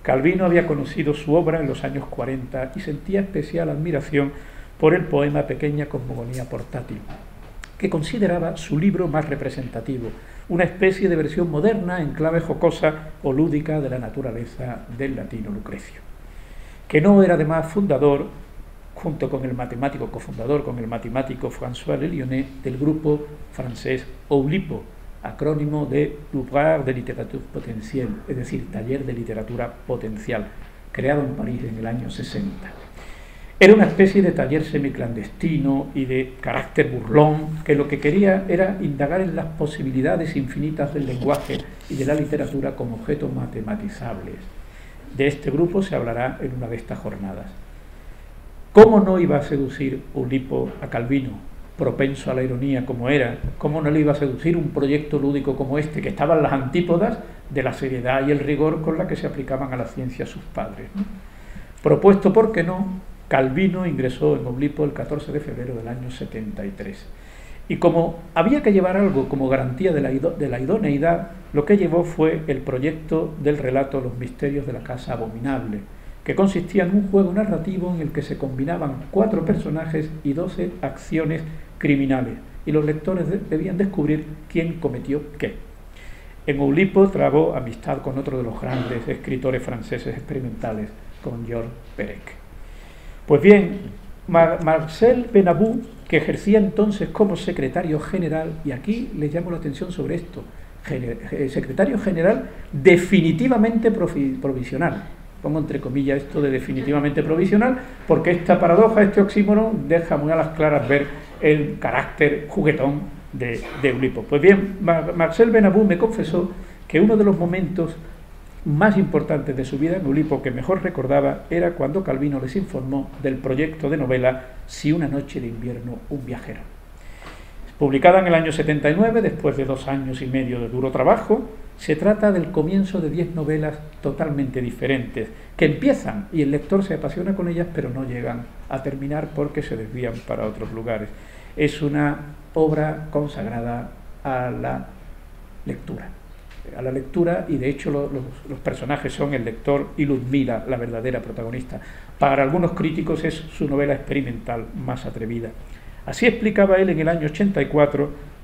Calvino había conocido su obra en los años 40 y sentía especial admiración por el poema Pequeña cosmogonía portátil, que consideraba su libro más representativo, una especie de versión moderna en clave jocosa o lúdica de la naturaleza del latino Lucrecio. Queneau era además fundador, junto con el matemático cofundador, con el matemático François Le Lyonnais, del grupo francés Oulipo, acrónimo de L'Ouvrage de Littérature Potentielle, es decir, taller de literatura potencial, creado en París en el año 60. Era una especie de taller semiclandestino y de carácter burlón, que lo que quería era indagar en las posibilidades infinitas del lenguaje y de la literatura como objetos matematizables. De este grupo se hablará en una de estas jornadas. ¿Cómo no iba a seducir Oulipo a Calvino, propenso a la ironía como era? ¿Cómo no le iba a seducir un proyecto lúdico como este, que estaba en las antípodas de la seriedad y el rigor con la que se aplicaban a la ciencia sus padres, ¿no? Propuesto por Queneau, Calvino ingresó en Oulipo el 14 de febrero del año 73. Y como había que llevar algo como garantía de la idoneidad, lo que llevó fue el proyecto del relato Los misterios de la casa abominable, que consistía en un juego narrativo en el que se combinaban 4 personajes y 12 acciones criminales, y los lectores debían descubrir quién cometió qué. En Oulipo trabó amistad con otro de los grandes escritores franceses experimentales, con Georges Perec. Pues bien, Marcel Benabou, que ejercía entonces como secretario general, y aquí les llamo la atención sobre esto, secretario general definitivamente provisional. Pongo entre comillas esto de definitivamente provisional, porque esta paradoja, este oxímoron, deja muy a las claras ver el carácter juguetón de Oulipo. Pues bien, Marcel Benabou me confesó que uno de los momentos más importantes de su vida en Oulipo, que mejor recordaba, era cuando Calvino les informó del proyecto de novela Si una noche de invierno un viajero. Publicada en el año 79, después de 2 años y medio de duro trabajo, se trata del comienzo de 10 novelas totalmente diferentes, que empiezan y el lector se apasiona con ellas, pero no llegan a terminar porque se desvían para otros lugares. Es una obra consagrada a la lectura, y de hecho los personajes son el lector y Ludmila, la verdadera protagonista. Para algunos críticos es su novela experimental más atrevida. Así explicaba él en el año 84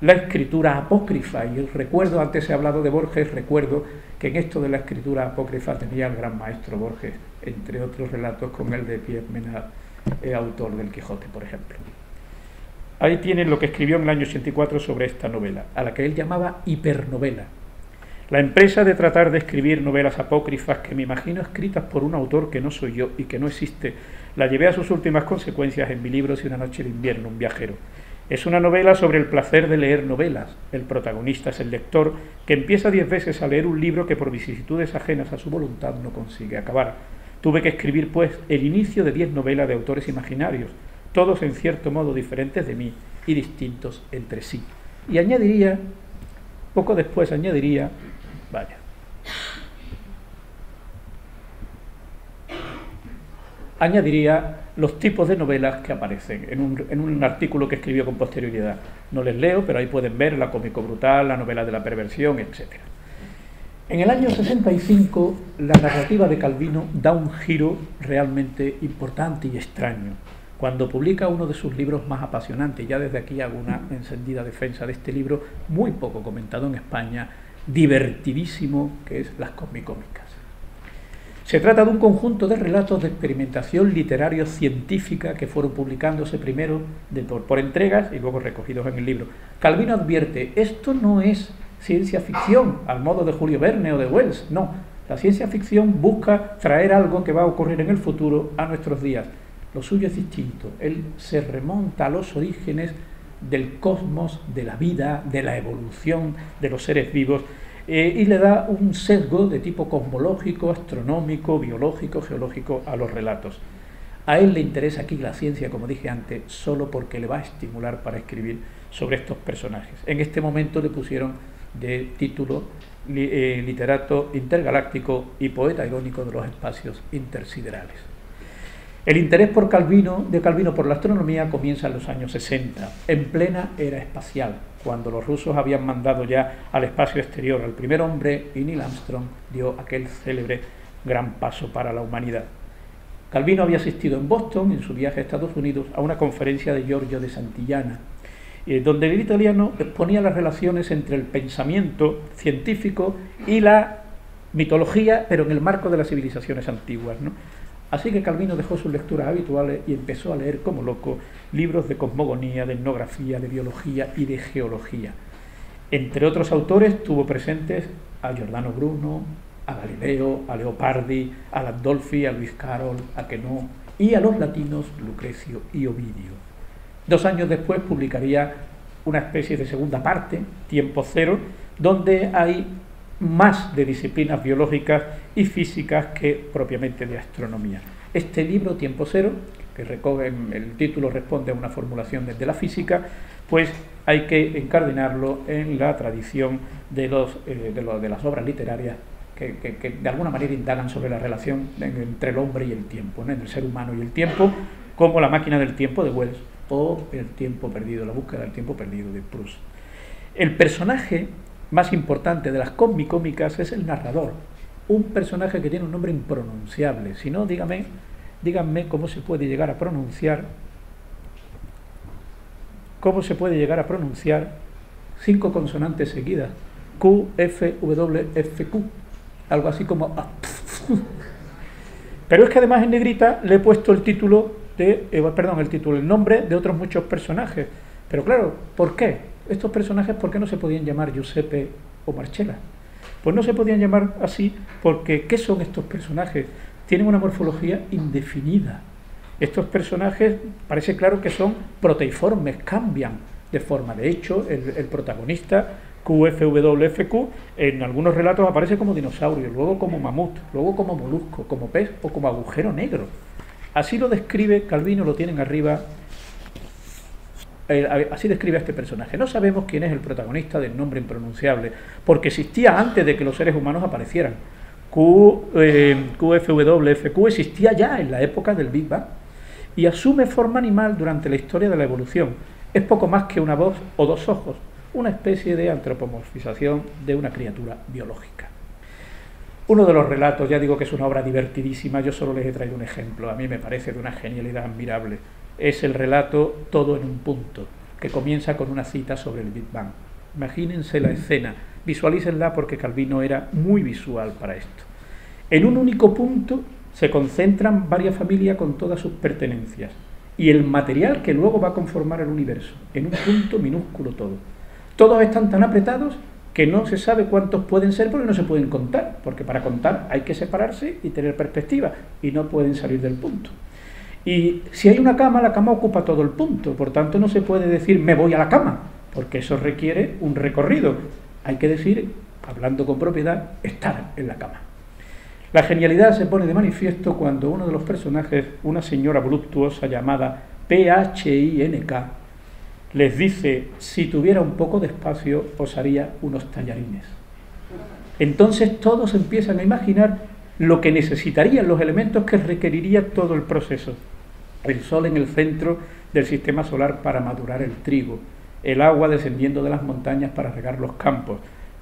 la escritura apócrifa, y el recuerdo, antes he hablado de Borges, recuerdo que en esto de la escritura apócrifa tenía el gran maestro Borges, entre otros relatos con el de Pierre Menard, autor del Quijote, por ejemplo. Ahí tienen lo que escribió en el año 84 sobre esta novela, a la que él llamaba hipernovela. La empresa de tratar de escribir novelas apócrifas, que me imagino escritas por un autor que no soy yo y que no existe, la llevé a sus últimas consecuencias en mi libro Si una noche de invierno un viajero. Es una novela sobre el placer de leer novelas. El protagonista es el lector, que empieza 10 veces a leer un libro que por vicisitudes ajenas a su voluntad no consigue acabar. Tuve que escribir, pues, el inicio de 10 novelas de autores imaginarios, todos en cierto modo diferentes de mí y distintos entre sí. Y añadiría, poco después añadiría, los tipos de novelas que aparecen en un artículo que escribió con posterioridad. No les leo, pero ahí pueden ver la cómico brutal, la novela de la perversión, etc. En el año 65, la narrativa de Calvino da un giro realmente importante y extraño, cuando publica uno de sus libros más apasionantes. Ya desde aquí hago una encendida defensa de este libro, muy poco comentado en España, divertidísimo, que es Las Cosmicómicas. Se trata de un conjunto de relatos de experimentación literario-científica que fueron publicándose primero por entregas y luego recogidos en el libro. Calvino advierte, esto no es ciencia ficción al modo de Julio Verne o de Wells, no. La ciencia ficción busca traer algo que va a ocurrir en el futuro a nuestros días. Lo suyo es distinto. Él se remonta a los orígenes del cosmos, de la vida, de la evolución de los seres vivos, y le da un sesgo de tipo cosmológico, astronómico, biológico, geológico a los relatos. A él le interesa aquí la ciencia, como dije antes, solo porque le va a estimular para escribir sobre estos personajes. En este momento le pusieron de título literato intergaláctico y poeta irónico de los espacios intersiderales. El interés de Calvino por la astronomía comienza en los años 60, en plena era espacial, cuando los rusos habían mandado ya al espacio exterior al primer hombre y Neil Armstrong dio aquel célebre gran paso para la humanidad. Calvino había asistido en Boston, en su viaje a Estados Unidos, a una conferencia de Giorgio de Santillana, donde el italiano exponía las relaciones entre el pensamiento científico y la mitología, pero en el marco de las civilizaciones antiguas, ¿no? Así que Calvino dejó sus lecturas habituales y empezó a leer como loco libros de cosmogonía, de etnografía, de biología y de geología. Entre otros autores tuvo presentes a Giordano Bruno, a Galileo, a Leopardi, a Landolfi, a Luis Carol, a Queneau y a los latinos Lucrecio y Ovidio. 2 años después publicaría una especie de segunda parte, Tiempo Cero, donde hay más de disciplinas biológicas y físicas que propiamente de astronomía. Este libro, Tiempo Cero, que recoge el título responde a una formulación desde la física, pues hay que incardinarlo en la tradición de las obras literarias que de alguna manera indagan sobre la relación entre el hombre y el tiempo, ¿no? Entre el ser humano y el tiempo, como La máquina del tiempo de Wells o El tiempo perdido, La búsqueda del tiempo perdido de Proust. El personaje más importante de las cosmicómicas es el narrador, un personaje que tiene un nombre impronunciable. Si no, díganme cómo se puede llegar a pronunciar 5 consonantes seguidas, Q, F, W, F, Q, algo así como A. Pero es que además en negrita le he puesto el nombre de otros muchos personajes. Pero claro, ¿por qué? Estos personajes, ¿por qué no se podían llamar Giuseppe o Marcella? Pues no se podían llamar así porque, ¿qué son estos personajes? Tienen una morfología indefinida. Estos personajes parece claro que son proteiformes, cambian de forma. De hecho, el protagonista, QFWFQ, en algunos relatos aparece como dinosaurio, luego como mamut, luego como molusco, como pez o como agujero negro. Así lo describe Calvino, lo tienen arriba. Así describe a este personaje. No sabemos quién es el protagonista del nombre impronunciable, porque existía antes de que los seres humanos aparecieran. QFWFQ existía ya en la época del Big Bang y asume forma animal durante la historia de la evolución. Es poco más que una voz o 2 ojos, una especie de antropomorfización de una criatura biológica. Uno de los relatos, ya digo que es una obra divertidísima, yo solo les he traído un ejemplo, a mí me parece de una genialidad admirable. Es el relato Todo en un punto, que comienza con una cita sobre el Big Bang. Imagínense la escena, visualícenla porque Calvino era muy visual para esto. En un único punto se concentran varias familias con todas sus pertenencias y el material que luego va a conformar el universo, en un punto minúsculo todo. Todos están tan apretados que no se sabe cuántos pueden ser porque no se pueden contar, porque para contar hay que separarse y tener perspectiva y no pueden salir del punto. Y si hay una cama, la cama ocupa todo el punto, por tanto no se puede decir me voy a la cama, porque eso requiere un recorrido. Hay que decir, hablando con propiedad, estar en la cama. La genialidad se pone de manifiesto cuando uno de los personajes, una señora voluptuosa llamada PHINK, les dice, si tuviera un poco de espacio, os haría unos tallarines. Entonces todos empiezan a imaginar lo que necesitarían, los elementos que requeriría todo el proceso. El sol en el centro del sistema solar para madurar el trigo, el agua descendiendo de las montañas para regar los campos,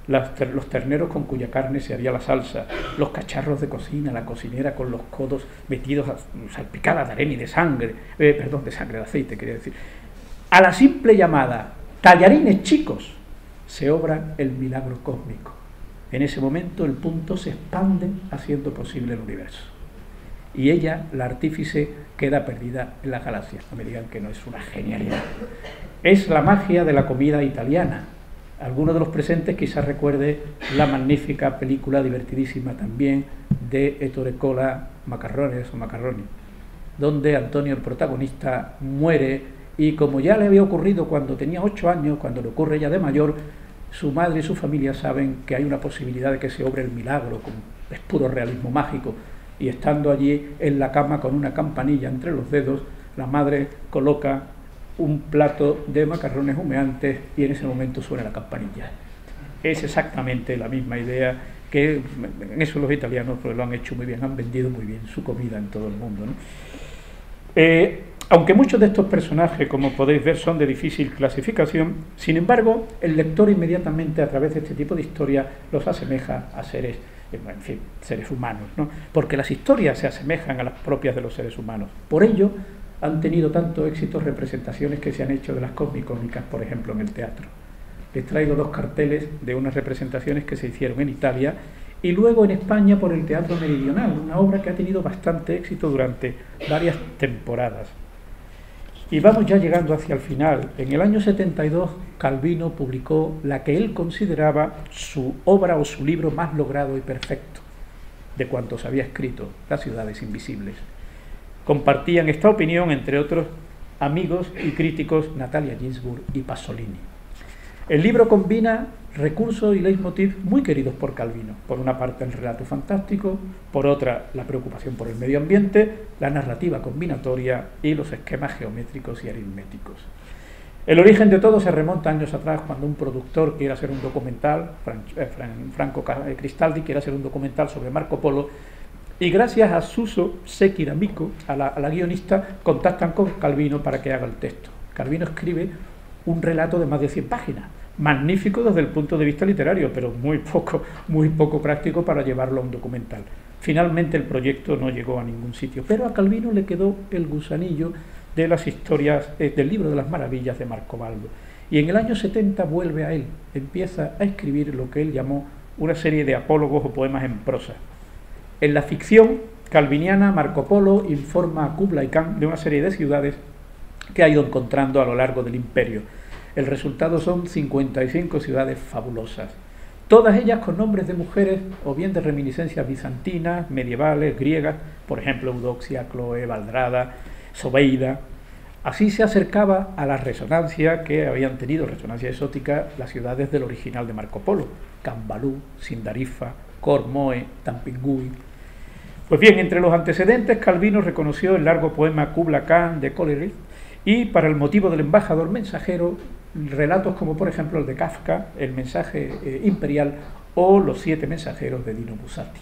los terneros con cuya carne se haría la salsa, los cacharros de cocina, la cocinera con los codos metidos salpicadas de arena y de sangre, de aceite, quería decir. A la simple llamada tallarines chicos se obra el milagro cósmico. En ese momento el punto se expande haciendo posible el universo. Y ella, la artífice, queda perdida en las galaxias. No me digan que no es una genialidad. Es la magia de la comida italiana. Alguno de los presentes quizás recuerde la magnífica película divertidísima también de Ettore Scola, Macarroni, donde Antonio, el protagonista, muere y, como ya le había ocurrido cuando tenía 8 años, cuando le ocurre ya de mayor, su madre y su familia saben que hay una posibilidad de que se obre el milagro, es puro realismo mágico, y estando allí en la cama con una campanilla entre los dedos, la madre coloca un plato de macarrones humeantes y en ese momento suena la campanilla. Es exactamente la misma idea, que en eso los italianos pues lo han hecho muy bien, han vendido muy bien su comida en todo el mundo, ¿no? Aunque muchos de estos personajes, como podéis ver, son de difícil clasificación, sin embargo, el lector inmediatamente a través de este tipo de historias los asemeja a seres, en fin, seres humanos, ¿no? Porque las historias se asemejan a las propias de los seres humanos. Por ello, han tenido tanto éxito representaciones que se han hecho de las cómicas, por ejemplo, en el teatro. Les traigo 2 carteles de unas representaciones que se hicieron en Italia y luego en España por el Teatro Meridional, una obra que ha tenido bastante éxito durante varias temporadas. Y vamos ya llegando hacia el final. En el año 72, Calvino publicó la que él consideraba su obra o su libro más logrado y perfecto de cuantos había escrito, Las ciudades invisibles. Compartían esta opinión, entre otros amigos y críticos, Natalia Ginzburg y Pasolini. El libro combina recursos y leitmotiv muy queridos por Calvino. Por una parte el relato fantástico, por otra la preocupación por el medio ambiente, la narrativa combinatoria y los esquemas geométricos y aritméticos. El origen de todo se remonta años atrás, cuando un productor quiere hacer un documental, Franco Cristaldi quiere hacer un documental sobre Marco Polo, y gracias a Suso Secchi D'Amico, a la guionista, contactan con Calvino para que haga el texto. Calvino escribe un relato de más de 100 páginas, magnífico desde el punto de vista literario, pero muy poco práctico para llevarlo a un documental. Finalmente el proyecto no llegó a ningún sitio, pero a Calvino le quedó el gusanillo de las historias del libro de las maravillas de Marco Baldo. Y en el año 70 vuelve a él, empieza a escribir lo que él llamó una serie de apólogos o poemas en prosa. En la ficción calviniana, Marco Polo informa a Kublai Khan de una serie de ciudades que ha ido encontrando a lo largo del imperio. El resultado son 55 ciudades fabulosas, todas ellas con nombres de mujeres o bien de reminiscencias bizantinas, medievales, griegas, por ejemplo Eudoxia, Chloe, Valdrada, Sobeida. Así se acercaba a la resonancia que habían tenido, resonancia exótica, las ciudades del original de Marco Polo: Cambalú, Sindarifa, Cormoe, Tampingui. Pues bien, entre los antecedentes, Calvino reconoció el largo poema Kubla Khan de Coleridge y, para el motivo del embajador mensajero, relatos como por ejemplo el de Kafka, El mensaje imperial, o Los 7 mensajeros de Dino Buzzati.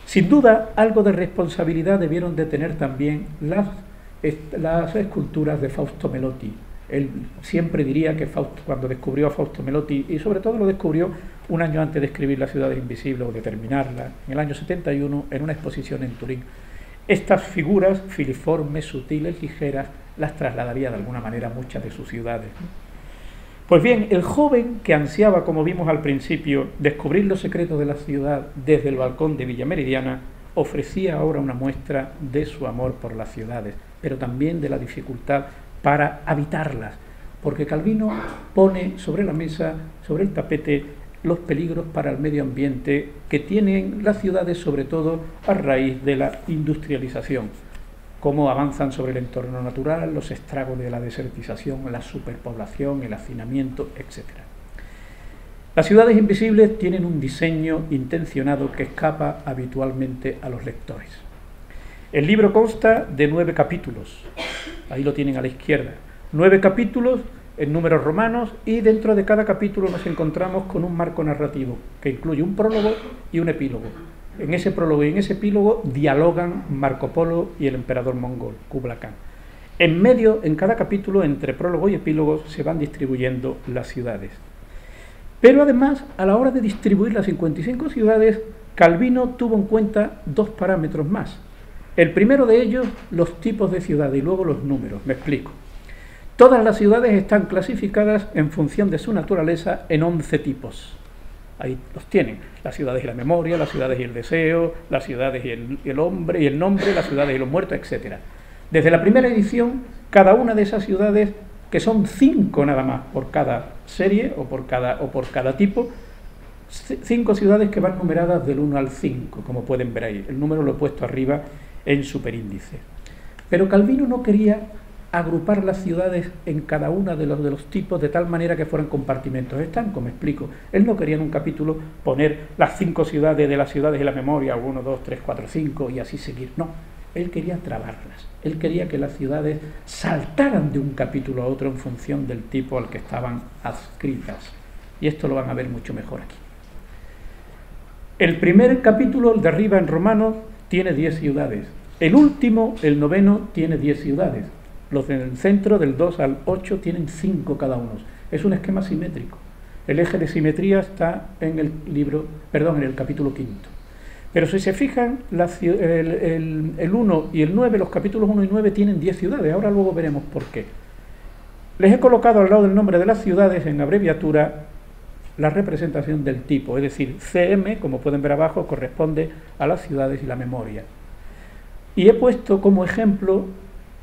Sin duda, algo de responsabilidad debieron de tener también las esculturas de Fausto Melotti. Él siempre diría que cuando descubrió a Fausto Melotti, y sobre todo lo descubrió un año antes de escribir Las ciudades invisibles o de terminarla, en el año 71, en una exposición en Turín, estas figuras filiformes, sutiles, ligeras, las trasladaría de alguna manera a muchas de sus ciudades. Pues bien, el joven que ansiaba, como vimos al principio, descubrir los secretos de la ciudad desde el balcón de Villa Meridiana, ofrecía ahora una muestra de su amor por las ciudades, pero también de la dificultad para habitarlas, porque Calvino pone sobre la mesa, sobre el tapete, los peligros para el medio ambiente que tienen las ciudades, sobre todo a raíz de la industrialización, cómo avanzan sobre el entorno natural, los estragos de la desertización, la superpoblación, el hacinamiento, etc. Las ciudades invisibles tienen un diseño intencionado que escapa habitualmente a los lectores. El libro consta de 9 capítulos, ahí lo tienen a la izquierda, 9 capítulos en números romanos, y dentro de cada capítulo nos encontramos con un marco narrativo que incluye un prólogo y un epílogo. En ese prólogo y en ese epílogo dialogan Marco Polo y el emperador mongol, Kublai Khan. En medio, en cada capítulo, entre prólogo y epílogo, se van distribuyendo las ciudades. Pero además, a la hora de distribuir las 55 ciudades, Calvino tuvo en cuenta dos parámetros más. El primero de ellos, los tipos de ciudades, y luego los números. Me explico. Todas las ciudades están clasificadas en función de su naturaleza en 11 tipos. Ahí los tienen: las ciudades y la memoria, las ciudades y el deseo, las ciudades y el hombre y el nombre, las ciudades y los muertos, etc. Desde la primera edición, cada una de esas ciudades, que son 5 nada más por cada serie o por cada tipo, 5 ciudades que van numeradas del 1 al 5, como pueden ver ahí. El número lo he puesto arriba en superíndice. Pero Calvino no quería agrupar las ciudades en cada uno de los tipos de tal manera que fueran compartimentos estancos, me explico. Él no quería en un capítulo poner las 5 ciudades de las ciudades y la memoria, 1, 2, 3, 4, 5 y así seguir. No, él quería trabarlas. Él quería que las ciudades saltaran de un capítulo a otro en función del tipo al que estaban adscritas. Y esto lo van a ver mucho mejor aquí. El primer capítulo, el de arriba en romano, tiene 10 ciudades. El último, el noveno, tiene 10 ciudades. Los del centro, del 2 al 8, tienen 5 cada uno. Es un esquema simétrico. El eje de simetría está en el capítulo quinto. Pero si se fijan, el 1 y el 9, los capítulos 1 y 9 tienen 10 ciudades. Ahora luego veremos por qué. Les he colocado al lado del nombre de las ciudades, en abreviatura, la representación del tipo. Es decir, CM, como pueden ver abajo, corresponde a las ciudades y la memoria. Y he puesto como ejemplo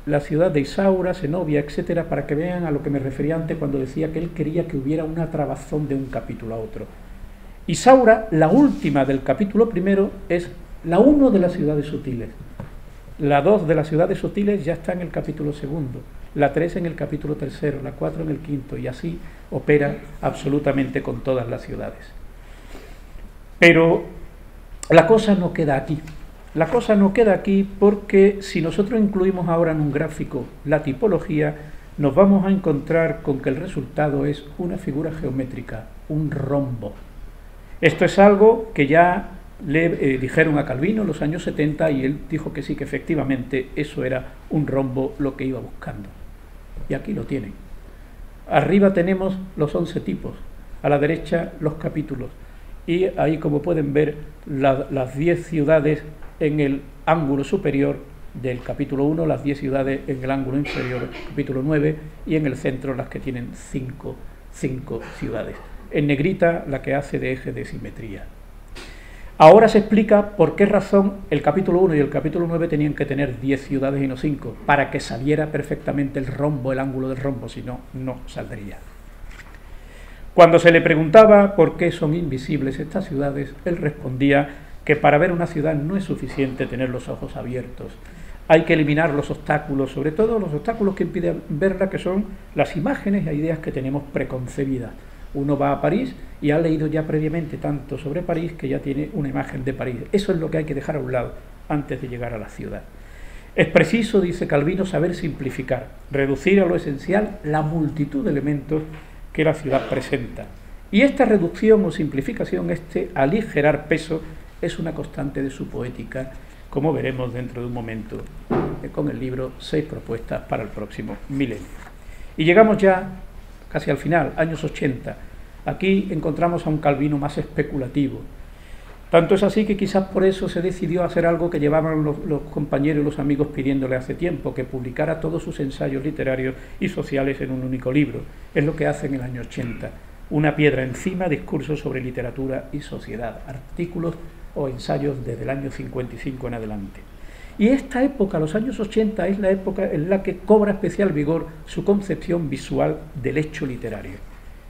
la ciudad de Isaura, Zenobia, etcétera, para que vean a lo que me refería antes cuando decía que él quería que hubiera una trabazón de un capítulo a otro. Isaura, la última del capítulo primero, es la 1 de las ciudades sutiles. La 2 de las ciudades sutiles ya está en el capítulo segundo, la 3 en el capítulo tercero, la 4 en el quinto, y así opera absolutamente con todas las ciudades. Pero la cosa no queda aquí. La cosa no queda aquí porque si nosotros incluimos ahora en un gráfico la tipología, nos vamos a encontrar con que el resultado es una figura geométrica, un rombo. Esto es algo que ya le dijeron a Calvino en los años 70 y él dijo que sí, que efectivamente eso era un rombo lo que iba buscando. Y aquí lo tienen. Arriba tenemos los 11 tipos, a la derecha los capítulos, y ahí, como pueden ver, las 10 ciudades en el ángulo superior del capítulo 1, las 10 ciudades en el ángulo inferior del capítulo 9, y en el centro las que tienen 5 ciudades. En negrita la que hace de eje de simetría. Ahora se explica por qué razón el capítulo 1 y el capítulo 9 tenían que tener 10 ciudades y no 5, para que saliera perfectamente el rombo, el ángulo del rombo, si no, no saldría. Cuando se le preguntaba por qué son invisibles estas ciudades, él respondía que para ver una ciudad no es suficiente tener los ojos abiertos. Hay que eliminar los obstáculos, sobre todo los obstáculos que impiden verla, que son las imágenes e ideas que tenemos preconcebidas. Uno va a París y ha leído ya previamente tanto sobre París que ya tiene una imagen de París. Eso es lo que hay que dejar a un lado antes de llegar a la ciudad. Es preciso, dice Calvino, saber simplificar, reducir a lo esencial la multitud de elementos que la ciudad presenta. Y esta reducción o simplificación, este aligerar peso, es una constante de su poética, como veremos dentro de un momento con el libro 6 propuestas para el próximo milenio. Y llegamos ya casi al final, años 80. Aquí encontramos a un Calvino más especulativo. Tanto es así que quizás por eso se decidió hacer algo que llevaban los compañeros y los amigos pidiéndole hace tiempo, que publicara todos sus ensayos literarios y sociales en un único libro. Es lo que hace en el año 80. Una piedra encima, discursos sobre literatura y sociedad, artículos o ensayos desde el año 55 en adelante. Y esta época, los años 80, es la época en la que cobra especial vigor su concepción visual del hecho literario.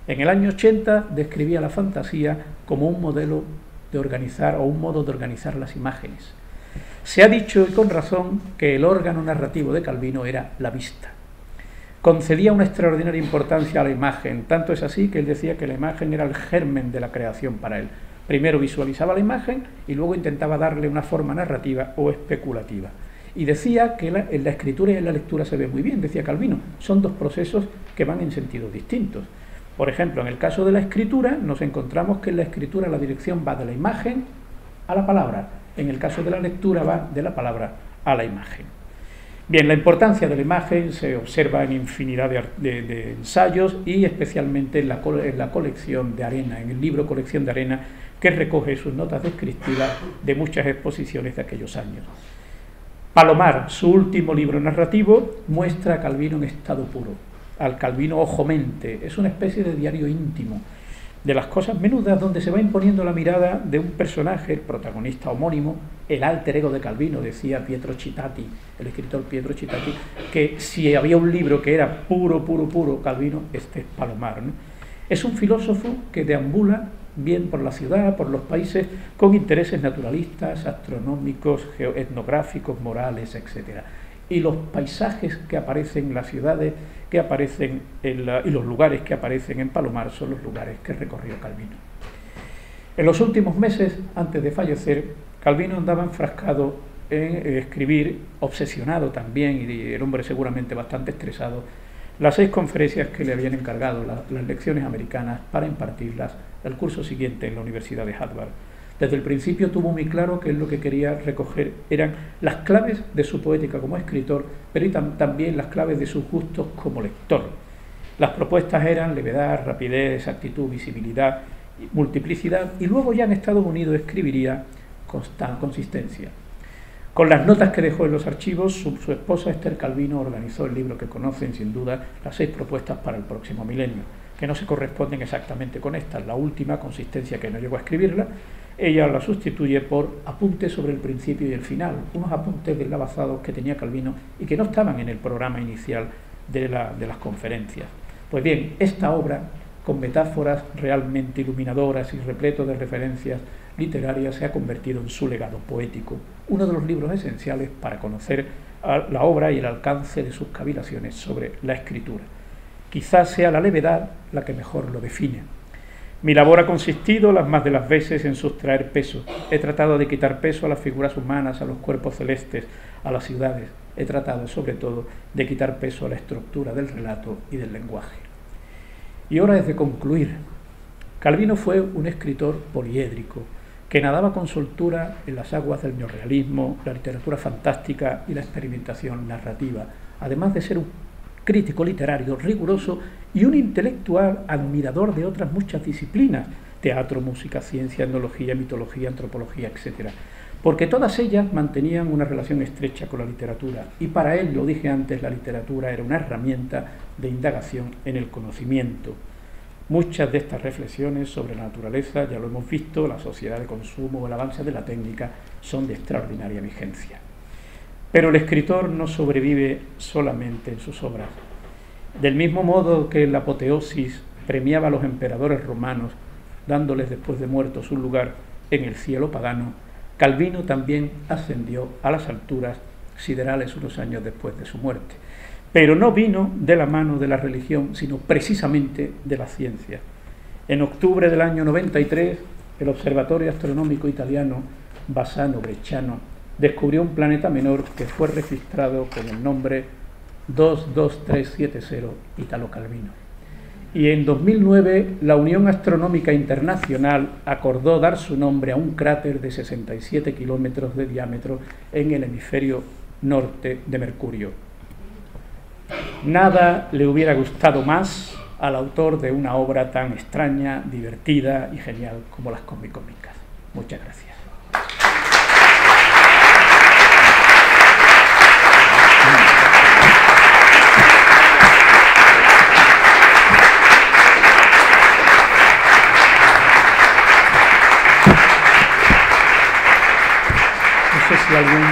En el año 80 describía la fantasía como un modelo de organizar o un modo de organizar las imágenes. Se ha dicho, y con razón, que el órgano narrativo de Calvino era la vista. Concedía una extraordinaria importancia a la imagen, tanto es así que él decía que la imagen era el germen de la creación para él. Primero visualizaba la imagen y luego intentaba darle una forma narrativa o especulativa. Y decía que en la escritura y en la lectura se ve muy bien, decía Calvino, son dos procesos que van en sentidos distintos. Por ejemplo, en el caso de la escritura, nos encontramos que en la escritura la dirección va de la imagen a la palabra. En el caso de la lectura va de la palabra a la imagen. Bien, la importancia de la imagen se observa en infinidad de ensayos y especialmente en la colección de Arena, en el libro Colección de Arena, que recoge sus notas descriptivas de muchas exposiciones de aquellos años. Palomar, su último libro narrativo, muestra a Calvino en estado puro, al Calvino ojo-mente. Es una especie de diario íntimo de las cosas menudas, donde se va imponiendo la mirada de un personaje, el protagonista homónimo, el alter ego de Calvino. Decía Pietro Citati, el escritor Pietro Citati, que si había un libro que era puro, puro, puro Calvino, este es Palomar, ¿no? Es un filósofo que deambula bien por la ciudad, por los países, con intereses naturalistas, astronómicos, etnográficos, morales, etc. Y los paisajes que aparecen en las ciudades, que aparecen y los lugares que aparecen en Palomar son los lugares que recorrió Calvino. En los últimos meses, antes de fallecer, Calvino andaba enfrascado en escribir, obsesionado también, y el hombre seguramente bastante estresado, las 6 conferencias que le habían encargado las lecciones americanas para impartirlas el curso siguiente en la Universidad de Harvard. Desde el principio tuvo muy claro que él lo que quería recoger eran las claves de su poética como escritor, pero también las claves de sus gustos como lector. Las propuestas eran levedad, rapidez, exactitud, visibilidad, multiplicidad, y luego ya en Estados Unidos escribiría consistencia. Con las notas que dejó en los archivos, su esposa Esther Calvino organizó el libro que conocen sin duda, las 6 propuestas para el próximo milenio, que no se corresponden exactamente con esta, la última, consistencia, que no llegó a escribirla. Ella la sustituye por apuntes sobre el principio y el final, unos apuntes deslavazados que tenía Calvino y que no estaban en el programa inicial de las conferencias. Pues bien, esta obra, con metáforas realmente iluminadoras y repleto de referencias literarias, se ha convertido en su legado poético, uno de los libros esenciales para conocer la obra y el alcance de sus cavilaciones sobre la escritura. Quizás sea la levedad la que mejor lo define. Mi labor ha consistido las más de las veces en sustraer peso. He tratado de quitar peso a las figuras humanas, a los cuerpos celestes, a las ciudades. He tratado, sobre todo, de quitar peso a la estructura del relato y del lenguaje. Y hora es de concluir. Calvino fue un escritor poliédrico, que nadaba con soltura en las aguas del neorrealismo, la literatura fantástica y la experimentación narrativa, además de ser un crítico literario riguroso y un intelectual admirador de otras muchas disciplinas, teatro, música, ciencia, etnología, mitología, antropología, etc., porque todas ellas mantenían una relación estrecha con la literatura, y para él, lo dije antes, la literatura era una herramienta de indagación en el conocimiento. Muchas de estas reflexiones sobre la naturaleza, ya lo hemos visto, la sociedad de consumo, el avance de la técnica, son de extraordinaria vigencia. Pero el escritor no sobrevive solamente en sus obras. Del mismo modo que la apoteosis premiaba a los emperadores romanos, dándoles después de muertos un lugar en el cielo pagano, Calvino también ascendió a las alturas siderales unos años después de su muerte. Pero no vino de la mano de la religión, sino precisamente de la ciencia. En octubre del año 93, el Observatorio Astronómico Italiano Bassano Bresciano descubrió un planeta menor que fue registrado con el nombre 22370 Italo Calvino. Y en 2009 la Unión Astronómica Internacional acordó dar su nombre a un cráter de 67 kilómetros de diámetro en el hemisferio norte de Mercurio. Nada le hubiera gustado más al autor de una obra tan extraña, divertida y genial como las comicómicas. Muchas gracias. No sé si alguien...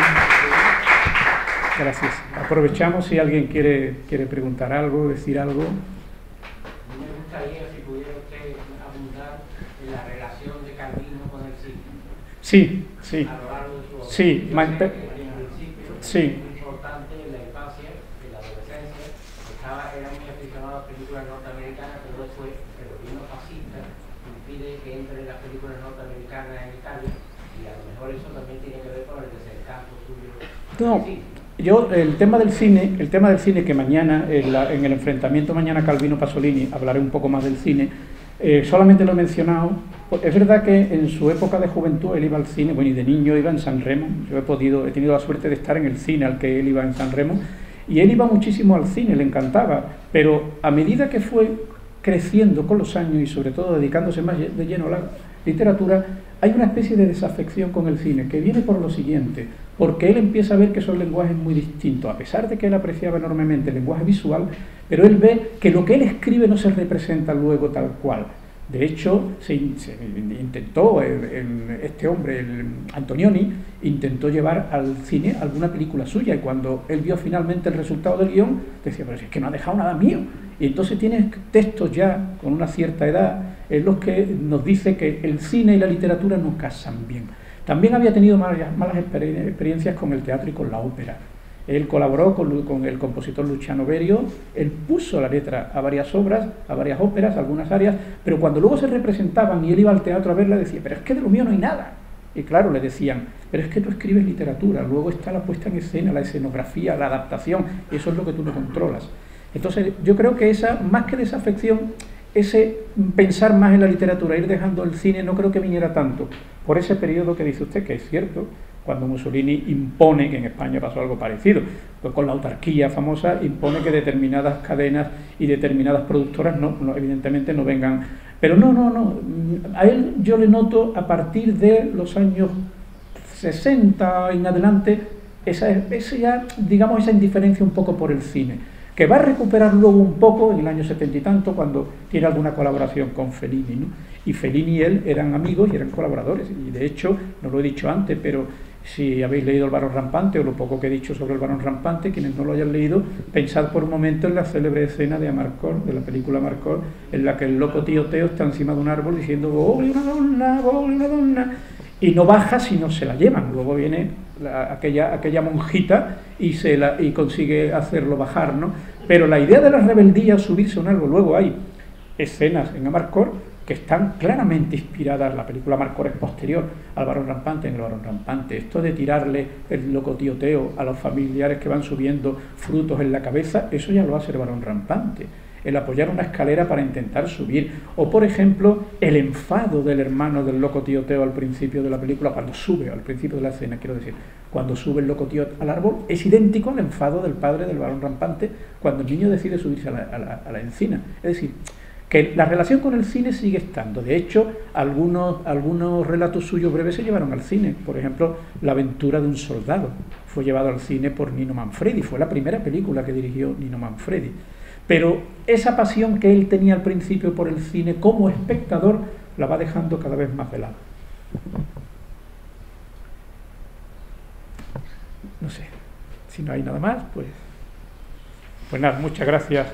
Gracias. Aprovechamos si alguien quiere preguntar algo, decir algo. Me gustaría si pudiera usted abundar en la relación de Calvino con el cine. Sí, sí. A lo largo de su obra. Sí, Yo sé que en el principio sí. muy importante en la infancia, en la adolescencia, era muy aficionado a películas norteamericanas, pero después el gobierno fascista impide que entre las películas norteamericanas en Italia, y a lo mejor eso también tiene que ver con el desencanto suyo. No. Yo, el tema del cine que mañana, en el enfrentamiento mañana Calvino-Pasolini, hablaré un poco más del cine, Solamente lo he mencionado. Es verdad que en su época de juventud él iba al cine, bueno, y de niño iba en San Remo. Yo he tenido la suerte de estar en el cine al que él iba en San Remo, y él iba muchísimo al cine, le encantaba, pero a medida que fue creciendo con los años y sobre todo dedicándose más de lleno a la literatura, hay una especie de desafección con el cine que viene por lo siguiente, porque él empieza a ver que son lenguajes muy distintos, a pesar de que él apreciaba enormemente el lenguaje visual, pero él ve que lo que él escribe no se representa luego tal cual. De hecho, se intentó, este hombre, Antonioni, intentó llevar al cine alguna película suya, y cuando él vio finalmente el resultado del guión, decía, pero si es que no ha dejado nada mío. Y entonces tiene textos ya con una cierta edad en los que nos dice que el cine y la literatura no casan bien. También había tenido malas experiencias con el teatro y con la ópera. Él colaboró con el compositor Luciano Berio, él puso la letra a varias obras, a varias óperas, a algunas arias, pero cuando luego se representaban y él iba al teatro a verla, decía, pero es que de lo mío no hay nada. Y claro, le decían, pero es que tú escribes literatura, luego está la puesta en escena, la escenografía, la adaptación, y eso es lo que tú no controlas. Entonces, yo creo que esa, más que desafección, ese pensar más en la literatura, ir dejando el cine, no creo que viniera tanto por ese periodo que dice usted, que es cierto, cuando Mussolini impone, que en España pasó algo parecido, pues con la autarquía famosa, impone que determinadas cadenas y determinadas productoras evidentemente no vengan. Pero no, a él yo le noto a partir de los años 60 en adelante, esa indiferencia un poco por el cine, que va a recuperar luego un poco en el año 70 y tanto, cuando tiene alguna colaboración con Fellini, ¿no? Y Fellini y él eran amigos y eran colaboradores, y de hecho, no lo he dicho antes, pero si habéis leído El Barón Rampante, o lo poco que he dicho sobre El Barón Rampante, quienes no lo hayan leído, pensad por un momento en la célebre escena de Amarcord, de la película Amarcord, en la que el loco tío Teo está encima de un árbol diciendo «Vole una donna», y no baja si no se la llevan. Luego viene aquella monjita y consigue hacerlo bajar, ¿no? Pero la idea de la rebeldía, subirse a un árbol, luego hay escenas en Amarcord que están claramente inspiradas. La película Amarcord es posterior al Barón Rampante. En el Barón Rampante, esto de tirarle el loco tío Teo a los familiares que van subiendo frutos en la cabeza, eso ya lo hace el Barón Rampante. El apoyar una escalera para intentar subir, o por ejemplo el enfado del hermano del loco tío Teo al principio de la película, cuando sube, al principio de la escena, quiero decir, cuando sube el loco tío al árbol, es idéntico al enfado del padre del Barón Rampante cuando el niño decide subirse a la encina. Es decir, que la relación con el cine sigue estando. De hecho, algunos relatos suyos breves se llevaron al cine. Por ejemplo, La aventura de un soldado fue llevado al cine por Nino Manfredi, fue la primera película que dirigió Nino Manfredi. Pero esa pasión que él tenía al principio por el cine como espectador la va dejando cada vez más de lado. No sé, si no hay nada más, pues nada, muchas gracias.